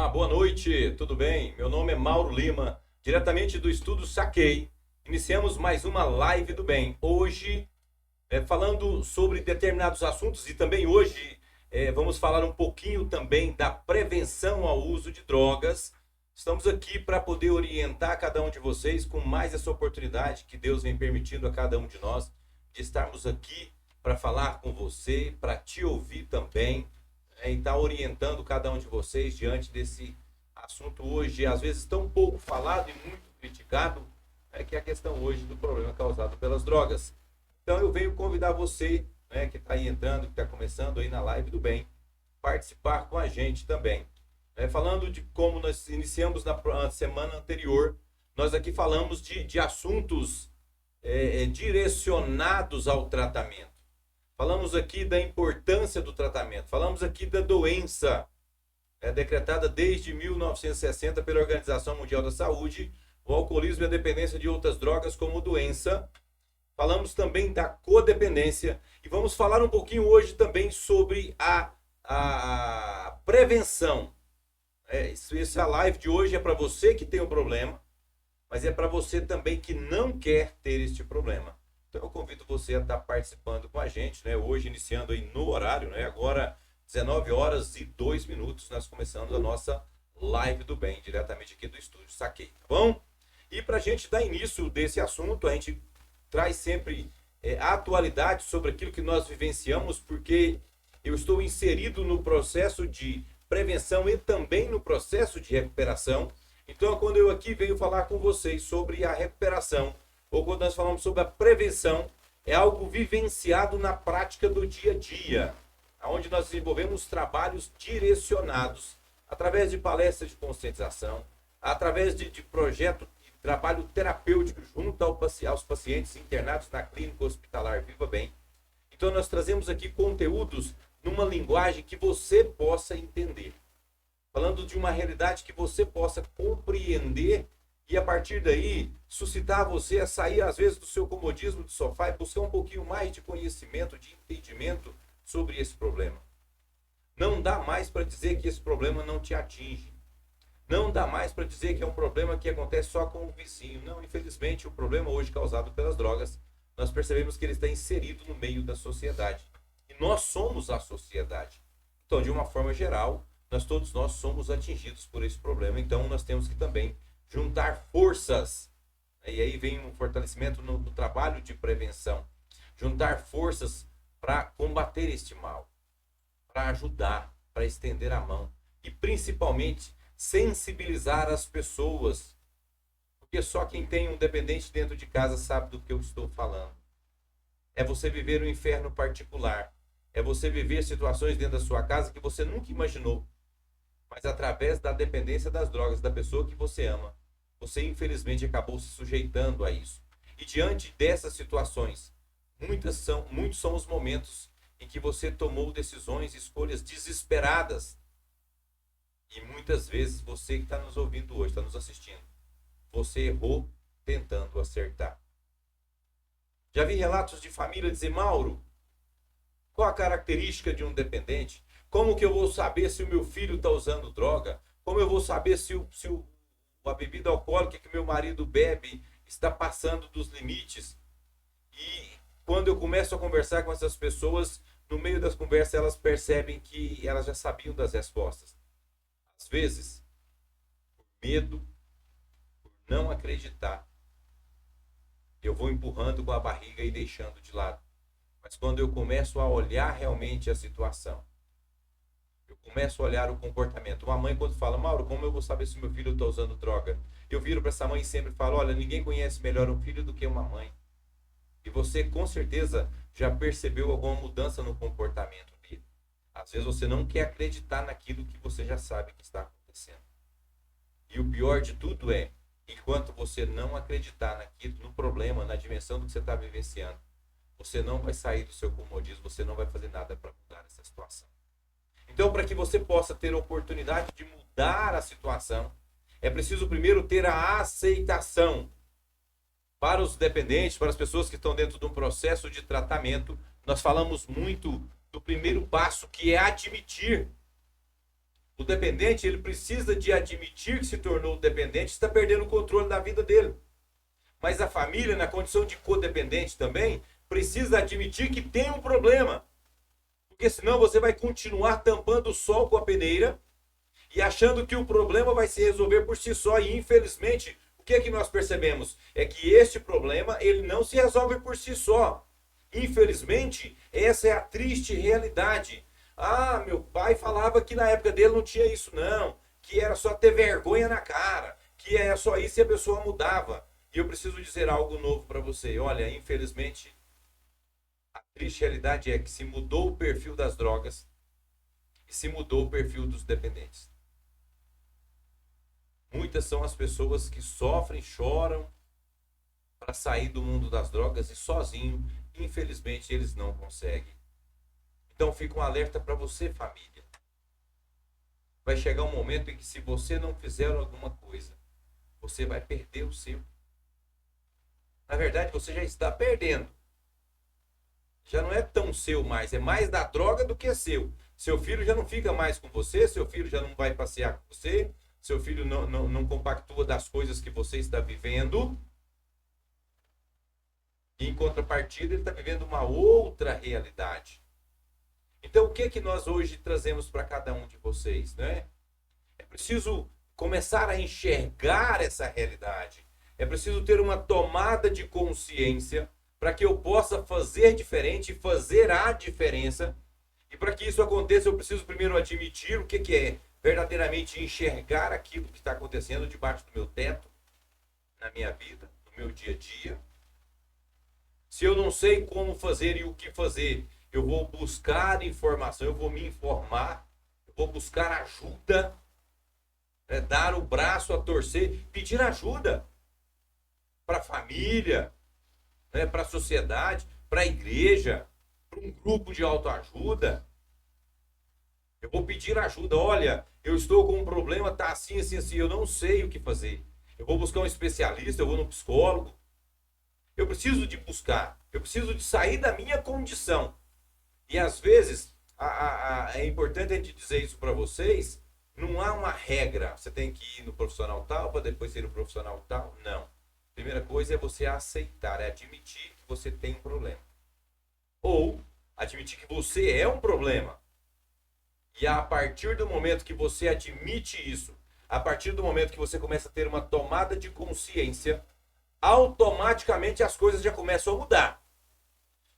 Olá, boa noite, tudo bem? Meu nome é Mauro Lima, diretamente do Estúdio Saquei. Iniciamos mais uma live do bem. Hoje, falando sobre determinados assuntos e também hoje vamos falar um pouquinho também da prevenção ao uso de drogas. Estamos aqui para poder orientar cada um de vocês com mais essa oportunidade que Deus vem permitindo a cada um de nós de estarmos aqui para falar com você, para te ouvir também. E está orientando cada um de vocês diante desse assunto hoje, às vezes tão pouco falado e muito criticado, que é a questão hoje do problema causado pelas drogas. Então eu venho convidar você, que está aí entrando, que está começando aí na live do bem, participar com a gente também. Falando de como nós iniciamos na semana anterior, nós aqui falamos de assuntos direcionados ao tratamento. Falamos aqui da importância do tratamento, falamos aqui da doença decretada desde 1960 pela Organização Mundial da Saúde, o alcoolismo e a dependência de outras drogas como doença. Falamos também da codependência e vamos falar um pouquinho hoje também sobre a prevenção. Essa live de hoje é para você que tem um problema, mas é para você também que não quer ter este problema. Então eu convido você a estar participando com a gente, hoje iniciando aí no horário, agora 19 horas e 2 minutos, nós começamos a nossa live do bem, diretamente aqui do Estúdio Saquei, tá bom? E para a gente dar início desse assunto, a gente traz sempre a atualidade sobre aquilo que nós vivenciamos, porque eu estou inserido no processo de prevenção e também no processo de recuperação. Então quando eu aqui venho falar com vocês sobre a recuperação, ou quando nós falamos sobre a prevenção, é algo vivenciado na prática do dia a dia, onde nós desenvolvemos trabalhos direcionados, através de palestras de conscientização, através de projeto de trabalho terapêutico junto aos pacientes internados na clínica hospitalar Viva Bem. Então nós trazemos aqui conteúdos numa linguagem que você possa entender, falando de uma realidade que você possa compreender e a partir daí suscitar você a sair às vezes do seu comodismo de sofá e buscar um pouquinho mais de conhecimento, de entendimento sobre esse problema. Não dá mais para dizer que esse problema não te atinge. Não dá mais para dizer que é um problema que acontece só com o vizinho. Não, infelizmente o problema hoje causado pelas drogas, nós percebemos que ele está inserido no meio da sociedade. E nós somos a sociedade. Então, de uma forma geral, todos nós somos atingidos por esse problema. Então, nós temos que também juntar forças, e aí vem um fortalecimento no trabalho de prevenção, juntar forças para combater este mal, para ajudar, para estender a mão e principalmente sensibilizar as pessoas, porque só quem tem um dependente dentro de casa sabe do que eu estou falando. É você viver um inferno particular, é você viver situações dentro da sua casa que você nunca imaginou, mas através da dependência das drogas da pessoa que você ama, você infelizmente acabou se sujeitando a isso. E diante dessas situações, muitos são os momentos em que você tomou decisões, escolhas desesperadas. E muitas vezes você que está nos ouvindo hoje, está nos assistindo, você errou tentando acertar. Já vi relatos de família dizer: Mauro, qual a característica de um dependente? Como que eu vou saber se o meu filho está usando droga? Como eu vou saber se a bebida alcoólica que meu marido bebe está passando dos limites? E quando eu começo a conversar com essas pessoas, no meio das conversas elas percebem que elas já sabiam das respostas. Às vezes, por medo, por não acreditar, eu vou empurrando com a barriga e deixando de lado. Mas quando eu começo a olhar realmente a situação, eu começo a olhar o comportamento. Uma mãe, quando fala: Mauro, como eu vou saber se meu filho está usando droga? Eu viro para essa mãe e sempre falo: olha, ninguém conhece melhor um filho do que uma mãe. E você com certeza já percebeu alguma mudança no comportamento dele. Às vezes você não quer acreditar naquilo que você já sabe que está acontecendo. E o pior de tudo é, enquanto você não acreditar naquilo, no problema, na dimensão do que você está vivenciando, você não vai sair do seu comodismo, você não vai fazer nada para mudar essa situação. Então, para que você possa ter a oportunidade de mudar a situação, é preciso primeiro ter a aceitação. Para os dependentes, para as pessoas que estão dentro de um processo de tratamento, nós falamos muito do primeiro passo, que é admitir. O dependente, ele precisa de admitir que se tornou dependente, está perdendo o controle da vida dele. Mas a família, na condição de codependente também, precisa admitir que tem um problema. Porque senão você vai continuar tampando o sol com a peneira e achando que o problema vai se resolver por si só. E infelizmente, o que é que nós percebemos? É que este problema, ele não se resolve por si só. Infelizmente, essa é a triste realidade. Ah, meu pai falava que na época dele não tinha isso não, que era só ter vergonha na cara, que é só isso e a pessoa mudava. E eu preciso dizer algo novo para você. Olha, infelizmente, a triste realidade é que se mudou o perfil das drogas e se mudou o perfil dos dependentes. Muitas são as pessoas que sofrem, choram para sair do mundo das drogas e sozinho, infelizmente, eles não conseguem. Então fica um alerta para você, família. Vai chegar um momento em que se você não fizer alguma coisa, você vai perder o seu. Na verdade, você já está perdendo. Já não é tão seu mais, é mais da droga do que é seu. Seu filho já não fica mais com você, seu filho já não vai passear com você, seu filho não compactua das coisas que você está vivendo. E em contrapartida, ele está vivendo uma outra realidade. Então, o que é que nós hoje trazemos para cada um de vocês, né? É preciso começar a enxergar essa realidade. É preciso ter uma tomada de consciência para que eu possa fazer diferente, fazer a diferença. E para que isso aconteça, eu preciso primeiro admitir o que é verdadeiramente enxergar aquilo que está acontecendo debaixo do meu teto, na minha vida, no meu dia a dia. Se eu não sei como fazer e o que fazer, eu vou buscar informação, eu vou me informar, eu vou buscar ajuda, dar o braço a torcer, pedir ajuda para a família, para a sociedade, para a igreja, para um grupo de autoajuda. Eu vou pedir ajuda. Olha, eu estou com um problema, está assim, assim, assim, eu não sei o que fazer. Eu vou buscar um especialista, eu vou no psicólogo. Eu preciso de buscar, eu preciso de sair da minha condição. E às vezes, é importante a gente dizer isso para vocês, não há uma regra, você tem que ir no profissional tal para depois ser no profissional tal, não. Primeira coisa é você aceitar, é admitir que você tem um problema. Ou admitir que você é um problema. E a partir do momento que você admite isso, a partir do momento que você começa a ter uma tomada de consciência, automaticamente as coisas já começam a mudar.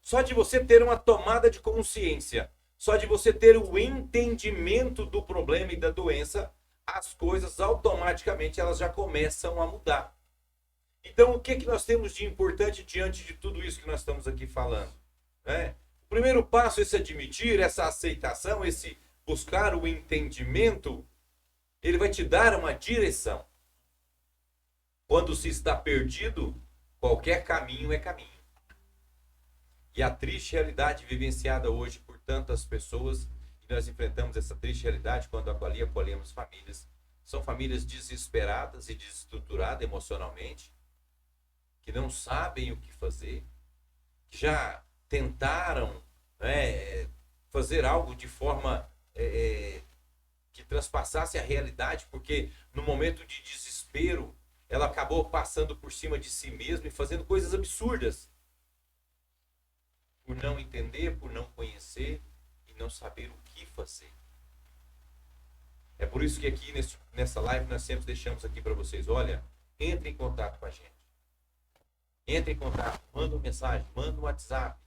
Só de você ter uma tomada de consciência, só de você ter o entendimento do problema e da doença, as coisas automaticamente elas já começam a mudar. Então, o que nós temos de importante diante de tudo isso que nós estamos aqui falando? O primeiro passo é se admitir, essa aceitação, esse buscar o entendimento, ele vai te dar uma direção. Quando se está perdido, qualquer caminho é caminho. E a triste realidade vivenciada hoje por tantas pessoas, e nós enfrentamos essa triste realidade quando acolhemos famílias, são famílias desesperadas e desestruturadas emocionalmente, que não sabem o que fazer, que já tentaram fazer algo de forma que transpassasse a realidade, porque no momento de desespero, ela acabou passando por cima de si mesma e fazendo coisas absurdas. Por não entender, por não conhecer e não saber o que fazer. É por isso que aqui nessa live nós sempre deixamos aqui para vocês, olha, entre em contato com a gente. Entre em contato, manda uma mensagem, manda um WhatsApp,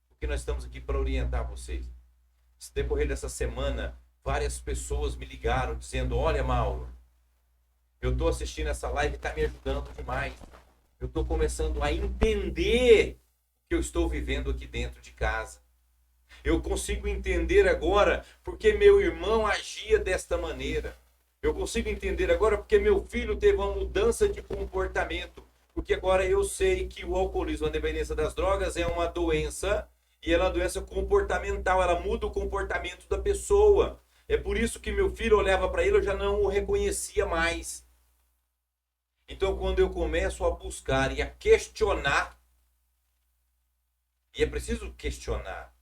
porque nós estamos aqui para orientar vocês. No decorrer dessa semana, várias pessoas me ligaram dizendo, olha, Mauro, eu estou assistindo essa live e está me ajudando demais. Eu estou começando a entender o que eu estou vivendo aqui dentro de casa. Eu consigo entender agora porque meu irmão agia desta maneira. Eu consigo entender agora porque meu filho teve uma mudança de comportamento. Porque agora eu sei que o alcoolismo, a dependência das drogas, é uma doença e ela é uma doença comportamental. Ela muda o comportamento da pessoa. É por isso que meu filho olhava para ele, eu já não o reconhecia mais. Então, quando eu começo a buscar e a questionar, e é preciso questionar,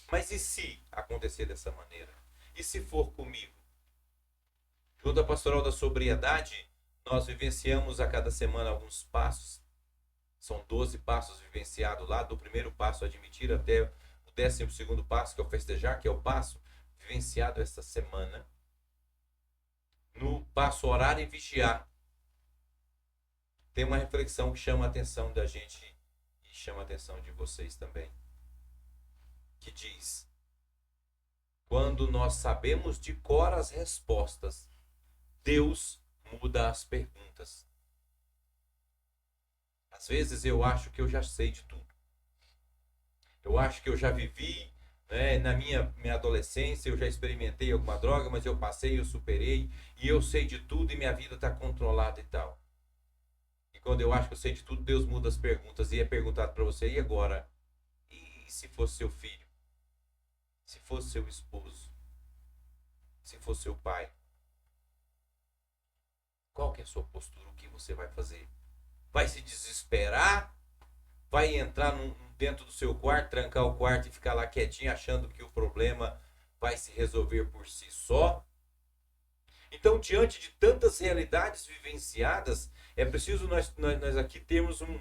mas e se acontecer dessa maneira? E se for comigo? Junto à Pastoral da Sobriedade, nós vivenciamos a cada semana alguns passos. São 12 passos vivenciados lá, do primeiro passo admitir até o 12º passo, que é o festejar, que é o passo vivenciado esta semana. No passo orar e vigiar, tem uma reflexão que chama a atenção da gente e chama a atenção de vocês também. Que diz: quando nós sabemos de cor as respostas, Deus muda as perguntas. Às vezes eu acho que eu já sei de tudo. Eu acho que eu já vivi, né, na minha adolescência, eu já experimentei alguma droga, mas eu passei, eu superei, e eu sei de tudo e minha vida está controlada e tal. E quando eu acho que eu sei de tudo, Deus muda as perguntas e é perguntado para você: e agora? E se fosse seu filho? Se fosse seu esposo? Se fosse seu pai? Qual que é a sua postura? O que você vai fazer? Vai se desesperar? Vai entrar dentro do seu quarto, trancar o quarto e ficar lá quietinho, achando que o problema vai se resolver por si só? Então, diante de tantas realidades vivenciadas, é preciso nós aqui termos um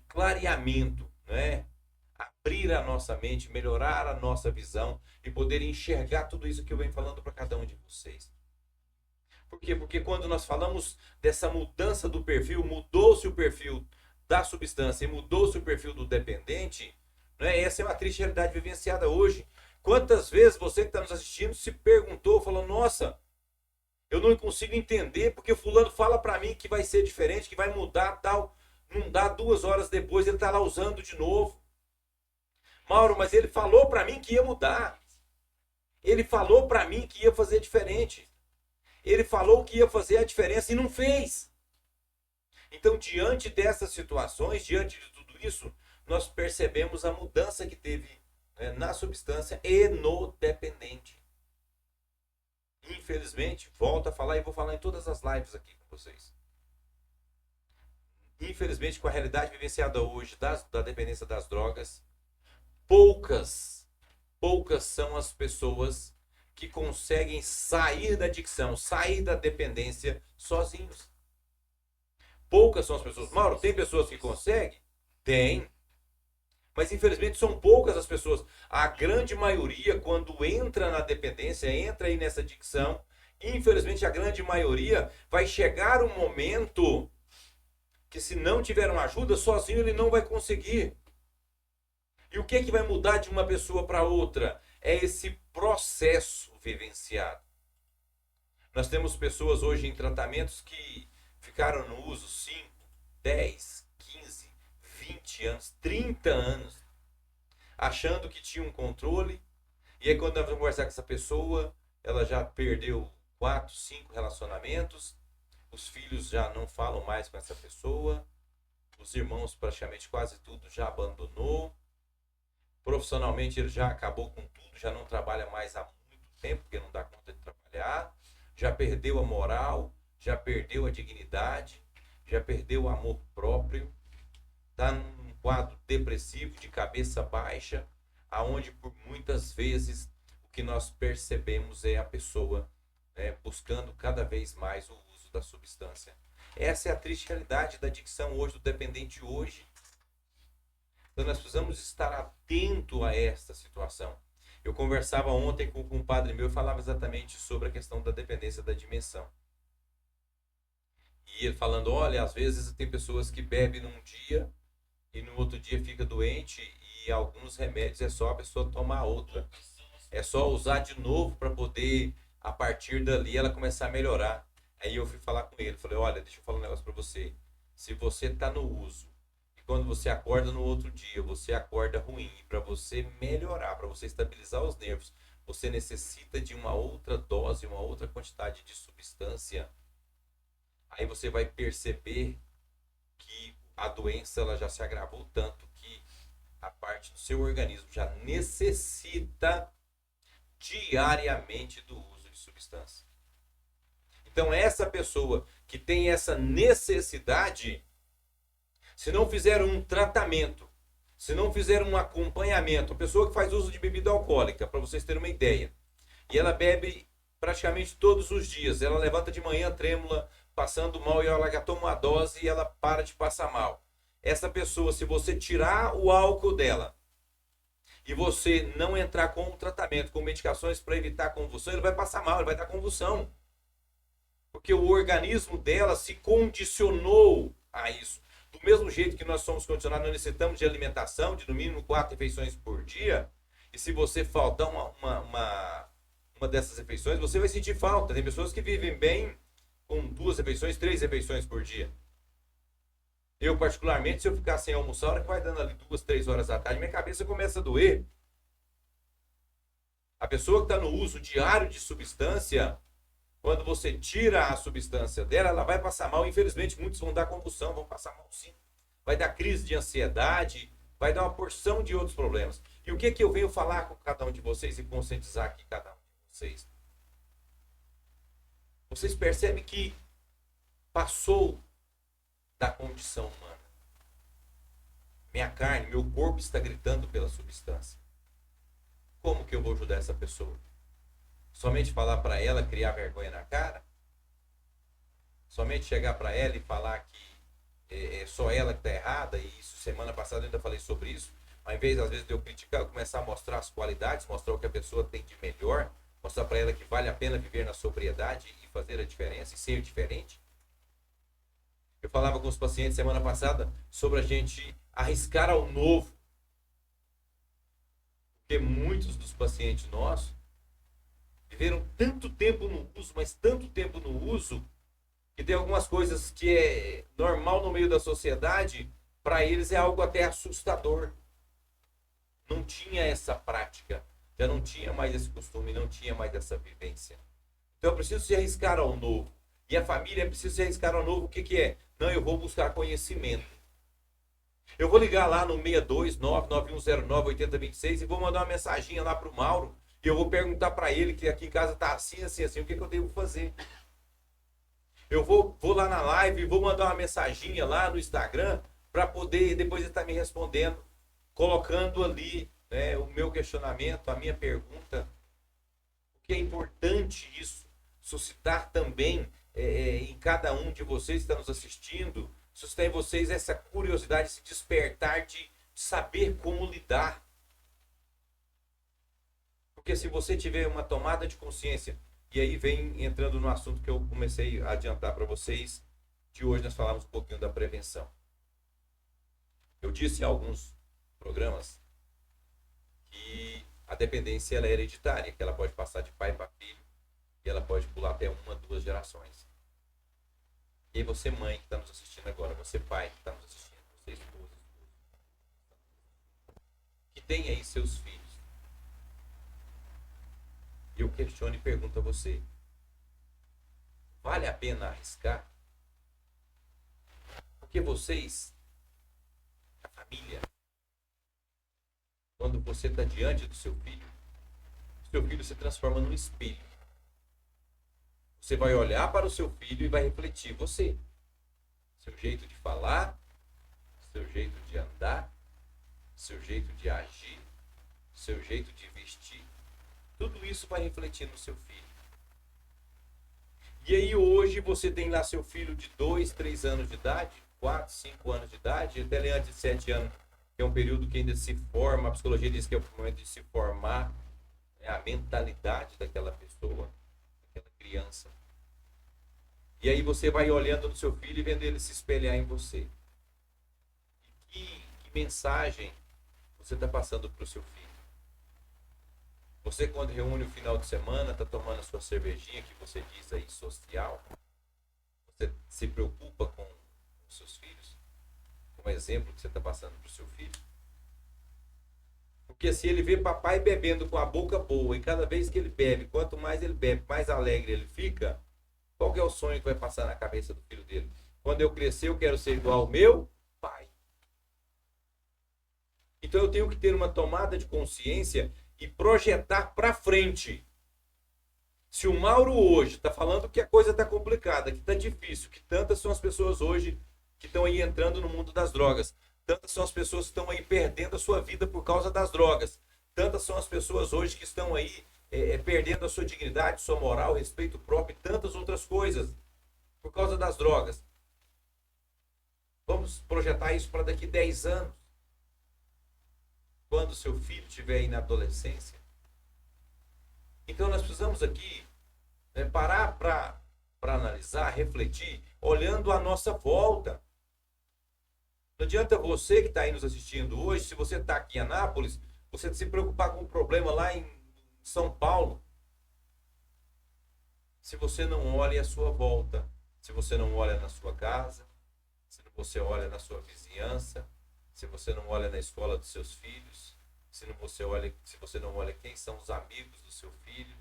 clareamento, né? Abrir a nossa mente, melhorar a nossa visão e poder enxergar tudo isso que eu venho falando para cada um de vocês. Por quê? Porque quando nós falamos dessa mudança do perfil, mudou-se o perfil da substância e mudou-se o perfil do dependente, né? Essa é uma triste realidade vivenciada hoje. Quantas vezes você que está nos assistindo se perguntou, falou: nossa, eu não consigo entender porque o fulano fala para mim que vai ser diferente, que vai mudar tal. Não dá 2 horas depois, ele está lá usando de novo. Mauro, mas ele falou para mim que ia mudar. Ele falou para mim que ia fazer diferente. Ele falou que ia fazer a diferença e não fez. Então, diante dessas situações, diante de tudo isso, nós percebemos a mudança que teve, né, na substância e no dependente. Infelizmente, volto a falar e vou falar em todas as lives aqui com vocês. Infelizmente, com a realidade vivenciada hoje da dependência das drogas, poucas são as pessoas que conseguem sair da adicção, sair da dependência sozinhos. Poucas são as pessoas. Mauro, tem pessoas que conseguem? Tem. Mas infelizmente são poucas as pessoas. A grande maioria, quando entra na dependência, entra aí nessa adicção, infelizmente a grande maioria vai chegar um momento que, se não tiver uma ajuda, sozinho ele não vai conseguir. E o que vai mudar de uma pessoa para outra? É esse processo vivenciado. Nós temos pessoas hoje em tratamentos que ficaram no uso 5, 10, 15, 20 anos, 30 anos, achando que tinha um controle. E aí, quando nós vamos conversar com essa pessoa, ela já perdeu 4, 5 relacionamentos, os filhos já não falam mais com essa pessoa, os irmãos praticamente quase tudo já abandonou. Profissionalmente ele já acabou com tudo, já não trabalha mais há muito tempo, porque não dá conta de trabalhar, já perdeu a moral, já perdeu a dignidade, já perdeu o amor próprio, está num quadro depressivo, de cabeça baixa, aonde por muitas vezes o que nós percebemos é a pessoa, né, buscando cada vez mais o uso da substância. Essa é a triste realidade da adicção hoje, do dependente hoje. Então nós precisamos estar atento a esta situação. Eu conversava ontem com um padre meu e falava exatamente sobre a questão da dependência da dimensão. E ele falando: olha, às vezes tem pessoas que bebem num dia e no outro dia fica doente, e alguns remédios é só a pessoa tomar outra. É só usar de novo para poder, a partir dali, ela começar a melhorar. Aí eu fui falar com ele, falei: olha, deixa eu falar um negócio para você. Se você está no uso, quando você acorda no outro dia, você acorda ruim, para você melhorar, para você estabilizar os nervos, você necessita de uma outra dose, uma outra quantidade de substância. Aí você vai perceber que a doença ela já se agravou tanto que a parte do seu organismo já necessita diariamente do uso de substância. Então essa pessoa que tem essa necessidade, se não fizer um tratamento, se não fizer um acompanhamento, a pessoa que faz uso de bebida alcoólica, para vocês terem uma ideia, e ela bebe praticamente todos os dias. Ela levanta de manhã trêmula, passando mal, e ela já toma uma dose e ela para de passar mal. Essa pessoa, se você tirar o álcool dela e você não entrar com um tratamento, com medicações para evitar convulsão, ele vai passar mal, ele vai dar convulsão. Porque o organismo dela se condicionou a isso. Do mesmo jeito que nós somos condicionados, nós necessitamos de alimentação, de no mínimo 4 refeições por dia. E se você faltar uma dessas refeições, você vai sentir falta. Tem pessoas que vivem bem com 2 refeições, 3 refeições por dia. Eu, particularmente, se eu ficar sem almoçar, a hora que vai dando ali 2, 3 horas da tarde, minha cabeça começa a doer. A pessoa que está no uso diário de substância, quando você tira a substância dela, ela vai passar mal. Infelizmente, muitos vão dar convulsão, vão passar mal sim. Vai dar crise de ansiedade, vai dar uma porção de outros problemas. E o que eu venho falar com cada um de vocês e conscientizar aqui cada um de vocês? Vocês percebem que passou da condição humana. Minha carne, meu corpo está gritando pela substância. Como que eu vou ajudar essa pessoa? Somente falar para ela, criar vergonha na cara? Somente chegar para ela e falar que é só ela que está errada? E isso, semana passada eu ainda falei sobre isso. Ao invés, às vezes, de eu criticar, eu começar a mostrar as qualidades, mostrar o que a pessoa tem de melhor, mostrar para ela que vale a pena viver na sobriedade e fazer a diferença e ser diferente. Eu falava com os pacientes semana passada sobre a gente arriscar ao novo. Porque muitos dos pacientes nossos viveram tanto tempo no uso, mas tanto tempo no uso, que tem algumas coisas que é normal no meio da sociedade, para eles é algo até assustador. Não tinha essa prática, já não tinha mais esse costume, não tinha mais essa vivência. Então eu preciso se arriscar ao novo. E a família precisa se arriscar ao novo. O que é? Não, eu vou buscar conhecimento. Eu vou ligar lá no 629-9109-8026 e vou mandar uma mensaginha lá para o Mauro. E eu vou perguntar para ele que aqui em casa está assim, assim, assim. O que eu devo fazer? Eu vou lá na live e vou mandar uma mensaginha lá no Instagram para poder depois ele estar me respondendo, colocando ali, né, o meu questionamento, a minha pergunta. Porque é importante isso, suscitar também em cada um de vocês que está nos assistindo, suscitar em vocês essa curiosidade, esse despertar de saber como lidar. Porque se você tiver uma tomada de consciência, e aí vem entrando no assunto que eu comecei a adiantar para vocês, de hoje nós falamos um pouquinho da prevenção. Eu disse em alguns programas que a dependência ela é hereditária, que ela pode passar de pai para filho, e ela pode pular até 1, 2 gerações. E aí você, mãe, que está nos assistindo agora, você, pai, que está nos assistindo, você, esposa, que tem aí seus filhos, eu questiono e pergunto a você, vale a pena arriscar? Porque vocês, a família, quando você está diante do seu filho se transforma num espelho. Você vai olhar para o seu filho e vai refletir você. Seu jeito de falar, seu jeito de andar, seu jeito de agir, seu jeito de vestir. Tudo isso vai refletir no seu filho. E aí hoje você tem lá seu filho de 2, 3 anos de idade, 4, 5 anos de idade, até antes de 7 anos, que é um período que ainda se forma, a psicologia diz que é o momento de se formar, a mentalidade daquela pessoa, daquela criança. E aí você vai olhando no seu filho e vendo ele se espelhar em você. E que mensagem você está passando para o seu filho? Você, quando reúne o final de semana, está tomando a sua cervejinha, que você diz aí, social. Você se preocupa com os seus filhos? Com o exemplo que você está passando para o seu filho? Porque se ele vê papai bebendo com a boca boa, e cada vez que ele bebe, quanto mais ele bebe, mais alegre ele fica, qual que é o sonho que vai passar na cabeça do filho dele? Quando eu crescer, eu quero ser igual ao meu pai. Então eu tenho que ter uma tomada de consciência e projetar para frente. Se o Mauro hoje está falando que a coisa está complicada, que está difícil, que tantas são as pessoas hoje que estão aí entrando no mundo das drogas, tantas são as pessoas que estão aí perdendo a sua vida por causa das drogas, tantas são as pessoas hoje que estão aí perdendo a sua dignidade, sua moral, respeito próprio e tantas outras coisas por causa das drogas. Vamos projetar isso para daqui 10 anos, quando seu filho estiver aí na adolescência. Então nós precisamos aqui parar para analisar, refletir, olhando à nossa volta. Não adianta você que está aí nos assistindo hoje, se você está aqui em Anápolis, você se preocupar com um problema lá em São Paulo. Se você não olha à sua volta, se você não olha na sua casa, se você olha na sua vizinhança, se você não olha na escola dos seus filhos, se você não olha quem são os amigos do seu filho,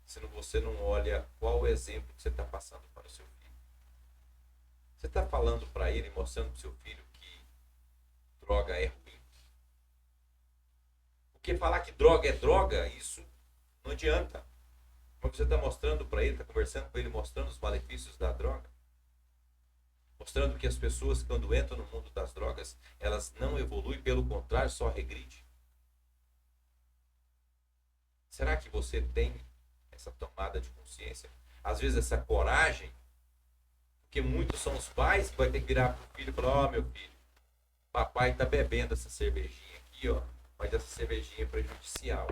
se você não olha qual o exemplo que você está passando para o seu filho. Você está falando para ele, mostrando para o seu filho que droga é ruim. Porque falar que droga é droga, isso não adianta. Mas você está mostrando para ele, está conversando com ele, mostrando os malefícios da droga. Mostrando que as pessoas, quando entram no mundo das drogas, elas não evoluem, pelo contrário, só regridem. Será que você tem essa tomada de consciência? Às vezes essa coragem, porque muitos são os pais que vai ter que virar para o filho e falar: ó, meu filho, papai está bebendo essa cervejinha aqui, ó, mas essa cervejinha é prejudicial.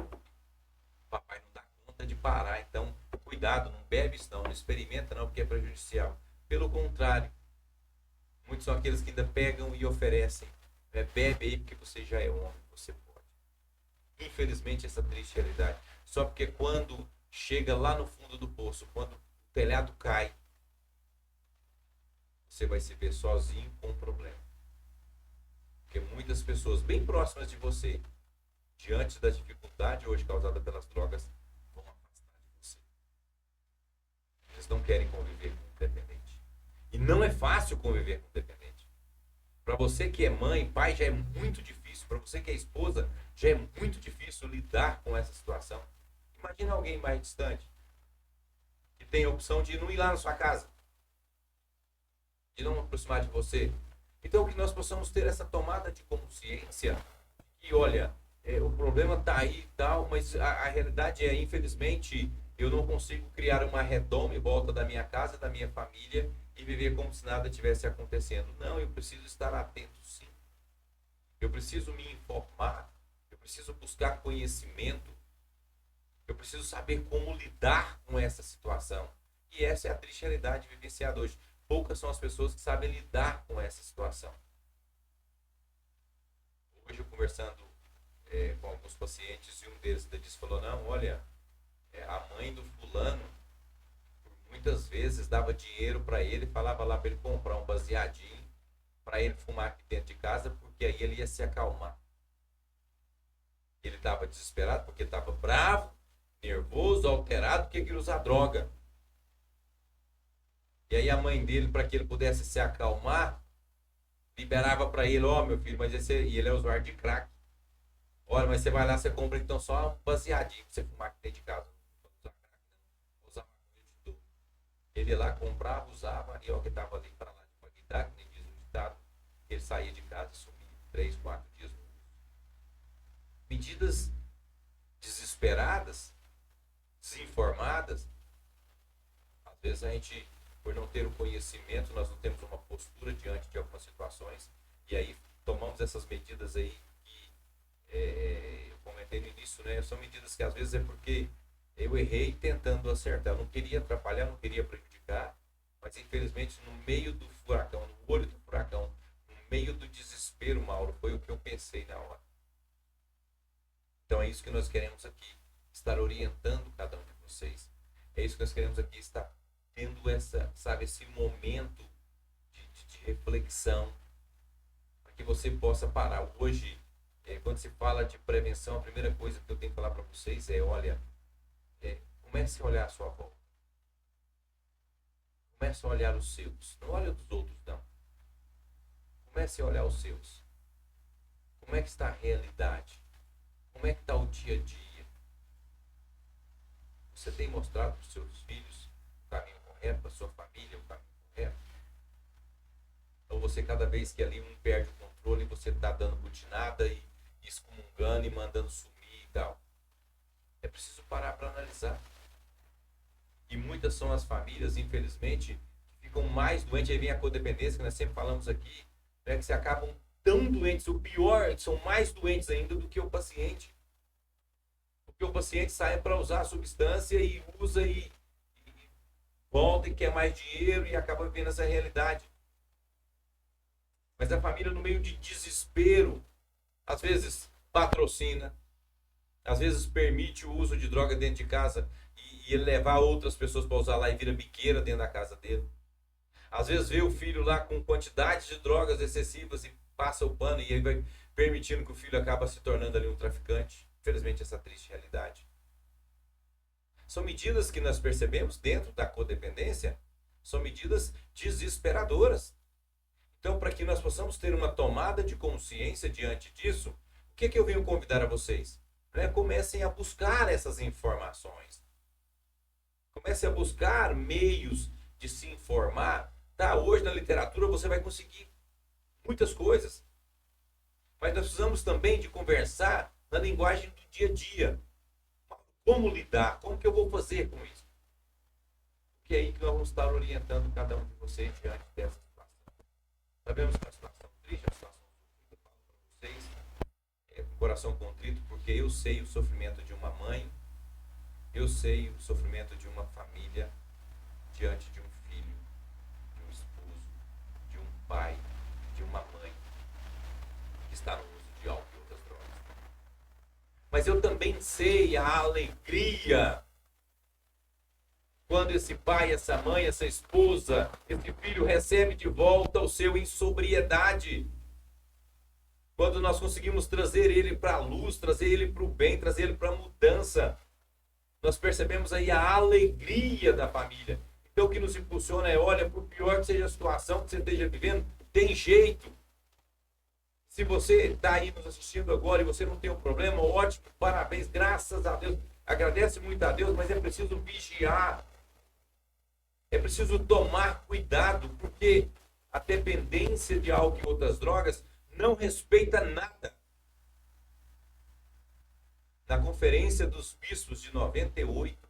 Papai não dá conta de parar, então cuidado, não bebe isso não experimenta não, porque é prejudicial. Pelo contrário, muitos são aqueles que ainda pegam e oferecem. Bebe aí porque você já é homem, você pode. Infelizmente, essa triste realidade. Só porque quando chega lá no fundo do poço, quando o telhado cai, você vai se ver sozinho com um problema. Porque muitas pessoas bem próximas de você, diante da dificuldade hoje causada pelas drogas, vão afastar de você. Eles não querem conviver com o dependente. E não é fácil conviver com o dependente. Para você que é mãe, pai, já é muito difícil. Para você que é esposa, já é muito difícil lidar com essa situação. Imagina alguém mais distante, que tem a opção de não ir lá na sua casa, de não aproximar de você. Então, que nós possamos ter essa tomada de consciência que, olha, o problema está aí e tal, mas a realidade é, infelizmente, eu não consigo criar uma redoma em volta da minha casa, da minha família e viver como se nada tivesse acontecendo. Não, eu preciso estar atento, sim. Eu preciso me informar, eu preciso buscar conhecimento, eu preciso saber como lidar com essa situação. E essa é a triste realidade vivenciada hoje. Poucas são as pessoas que sabem lidar com essa situação. Hoje, eu conversando com alguns pacientes, e um deles disse, falou: não, olha, a mãe do fulano, por muitas vezes, dava dinheiro para ele, falava lá para ele comprar um baseadinho, para ele fumar aqui dentro de casa, porque aí ele ia se acalmar. Ele estava desesperado, porque estava bravo, nervoso, alterado, porque queria usar droga. E aí a mãe dele, para que ele pudesse se acalmar, liberava para ele: ó, meu filho, mas e ele é usuário de crack. Olha, mas você vai lá, você compra então só um baseadinho pra você fumar aqui dentro de casa. Não usar crack, não. Usar maconha de tudo. Ele ia lá, comprava, usava, e ó, que tava ali para lá de paguidade, nem diz o ditado, ele saía de casa e sumia 3, 4 dias. Medidas desesperadas, desinformadas. Às vezes a gente, por não ter o conhecimento, nós não temos uma postura diante de algumas situações, e aí tomamos essas medidas aí que eu comentei no início, né? São medidas que às vezes é porque eu errei tentando acertar, eu não queria atrapalhar, não queria prejudicar, mas infelizmente no meio do furacão, no olho do furacão, no meio do desespero, Mauro, foi o que eu pensei na hora. Então é isso que nós queremos aqui, estar orientando cada um de vocês. É isso que nós queremos aqui, estar tendo esse momento de reflexão, para que você possa parar. Hoje, quando se fala de prevenção, a primeira coisa que eu tenho que falar para vocês é: olha, comece a olhar a sua volta. Comece a olhar os seus. Não olhe os outros, não. Comece a olhar os seus. Como é que está a realidade? Como é que está o dia a dia? Você tem mostrado para os seus filhos o caminho correto, para a sua família o caminho correto? Ou você, cada vez que ali um perde o controle, você está dando butinada e excomungando e mandando sumir e tal? É preciso parar para analisar. E muitas são as famílias, infelizmente, que ficam mais doentes. Aí vem a codependência, que nós sempre falamos aqui, né, que se acabam tão doentes. O pior é que são mais doentes ainda do que o paciente. Porque o paciente sai para usar a substância e usa e volta e quer mais dinheiro e acaba vivendo essa realidade. Mas a família, no meio de desespero, às vezes patrocina, às vezes permite o uso de droga dentro de casa e ele levar outras pessoas para usar lá e vira biqueira dentro da casa dele. Às vezes vê o filho lá com quantidades de drogas excessivas e passa o pano e ele vai permitindo que o filho acaba se tornando ali um traficante. Infelizmente, essa triste realidade. São medidas que nós percebemos dentro da codependência, são medidas desesperadoras. Então, para que nós possamos ter uma tomada de consciência diante disso, o que eu venho convidar a vocês? Comecem a buscar essas informações. Comecem a buscar meios de se informar. Tá, hoje na literatura você vai conseguir muitas coisas. Mas nós precisamos também de conversar na linguagem do dia a dia. Como lidar? Como que eu vou fazer com isso? Porque é aí que nós vamos estar orientando cada um de vocês diante dessa situação. Sabemos que é uma situação triste, é uma situação que eu falo para vocês, com o coração contrito, porque eu sei o sofrimento de uma mãe, eu sei o sofrimento de uma família diante de um filho, de um esposo, de um pai, de uma mãe que está no uso de álcool e outras drogas. Mas eu também sei a alegria quando esse pai, essa mãe, essa esposa, esse filho recebe de volta o seu em sobriedade. Quando nós conseguimos trazer ele para a luz, trazer ele para o bem, trazer ele para a mudança, nós percebemos aí a alegria da família. Então o que nos impulsiona é, olha, por pior que seja a situação que você esteja vivendo, tem jeito. Se você está aí nos assistindo agora e você não tem um problema, ótimo, parabéns, graças a Deus. Agradece muito a Deus, mas é preciso vigiar. É preciso tomar cuidado, porque a dependência de álcool e outras drogas não respeita nada. Na Conferência dos Bispos de 98,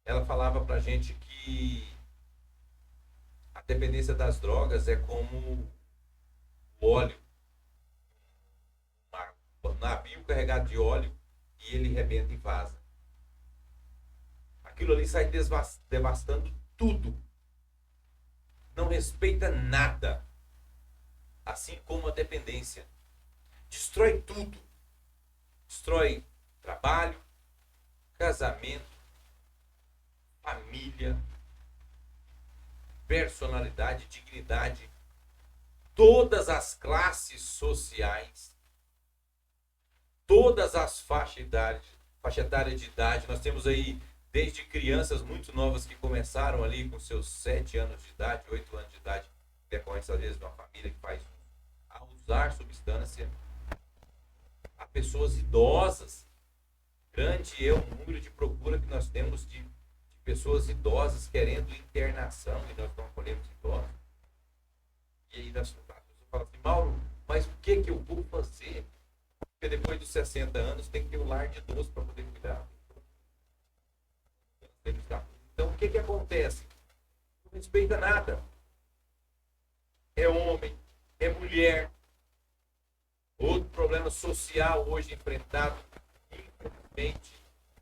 ela falava pra gente que a dependência das drogas é como o óleo, um navio carregado de óleo, e ele rebenta e vaza. Aquilo ali sai devastando tudo. Não respeita nada. Assim como a dependência. Destrói tudo. Destrói trabalho, casamento, família, personalidade, dignidade, todas as classes sociais, todas as faixa etária de idade. Nós temos aí desde crianças muito novas que começaram ali com seus 7 anos de idade, 8 anos de idade, decorrentes às vezes de uma família que faz a usar substância, a pessoas idosas. Grande é o número de procura que nós temos de pessoas idosas querendo internação, e nós não acolhemos idosos. E aí nós falamos assim, Mauro, mas o que eu vou fazer? Porque depois dos 60 anos tem que ter o lar de idoso para poder cuidar. Então o que acontece? Não respeita nada. É homem, é mulher. Outro problema social hoje enfrentado, infelizmente,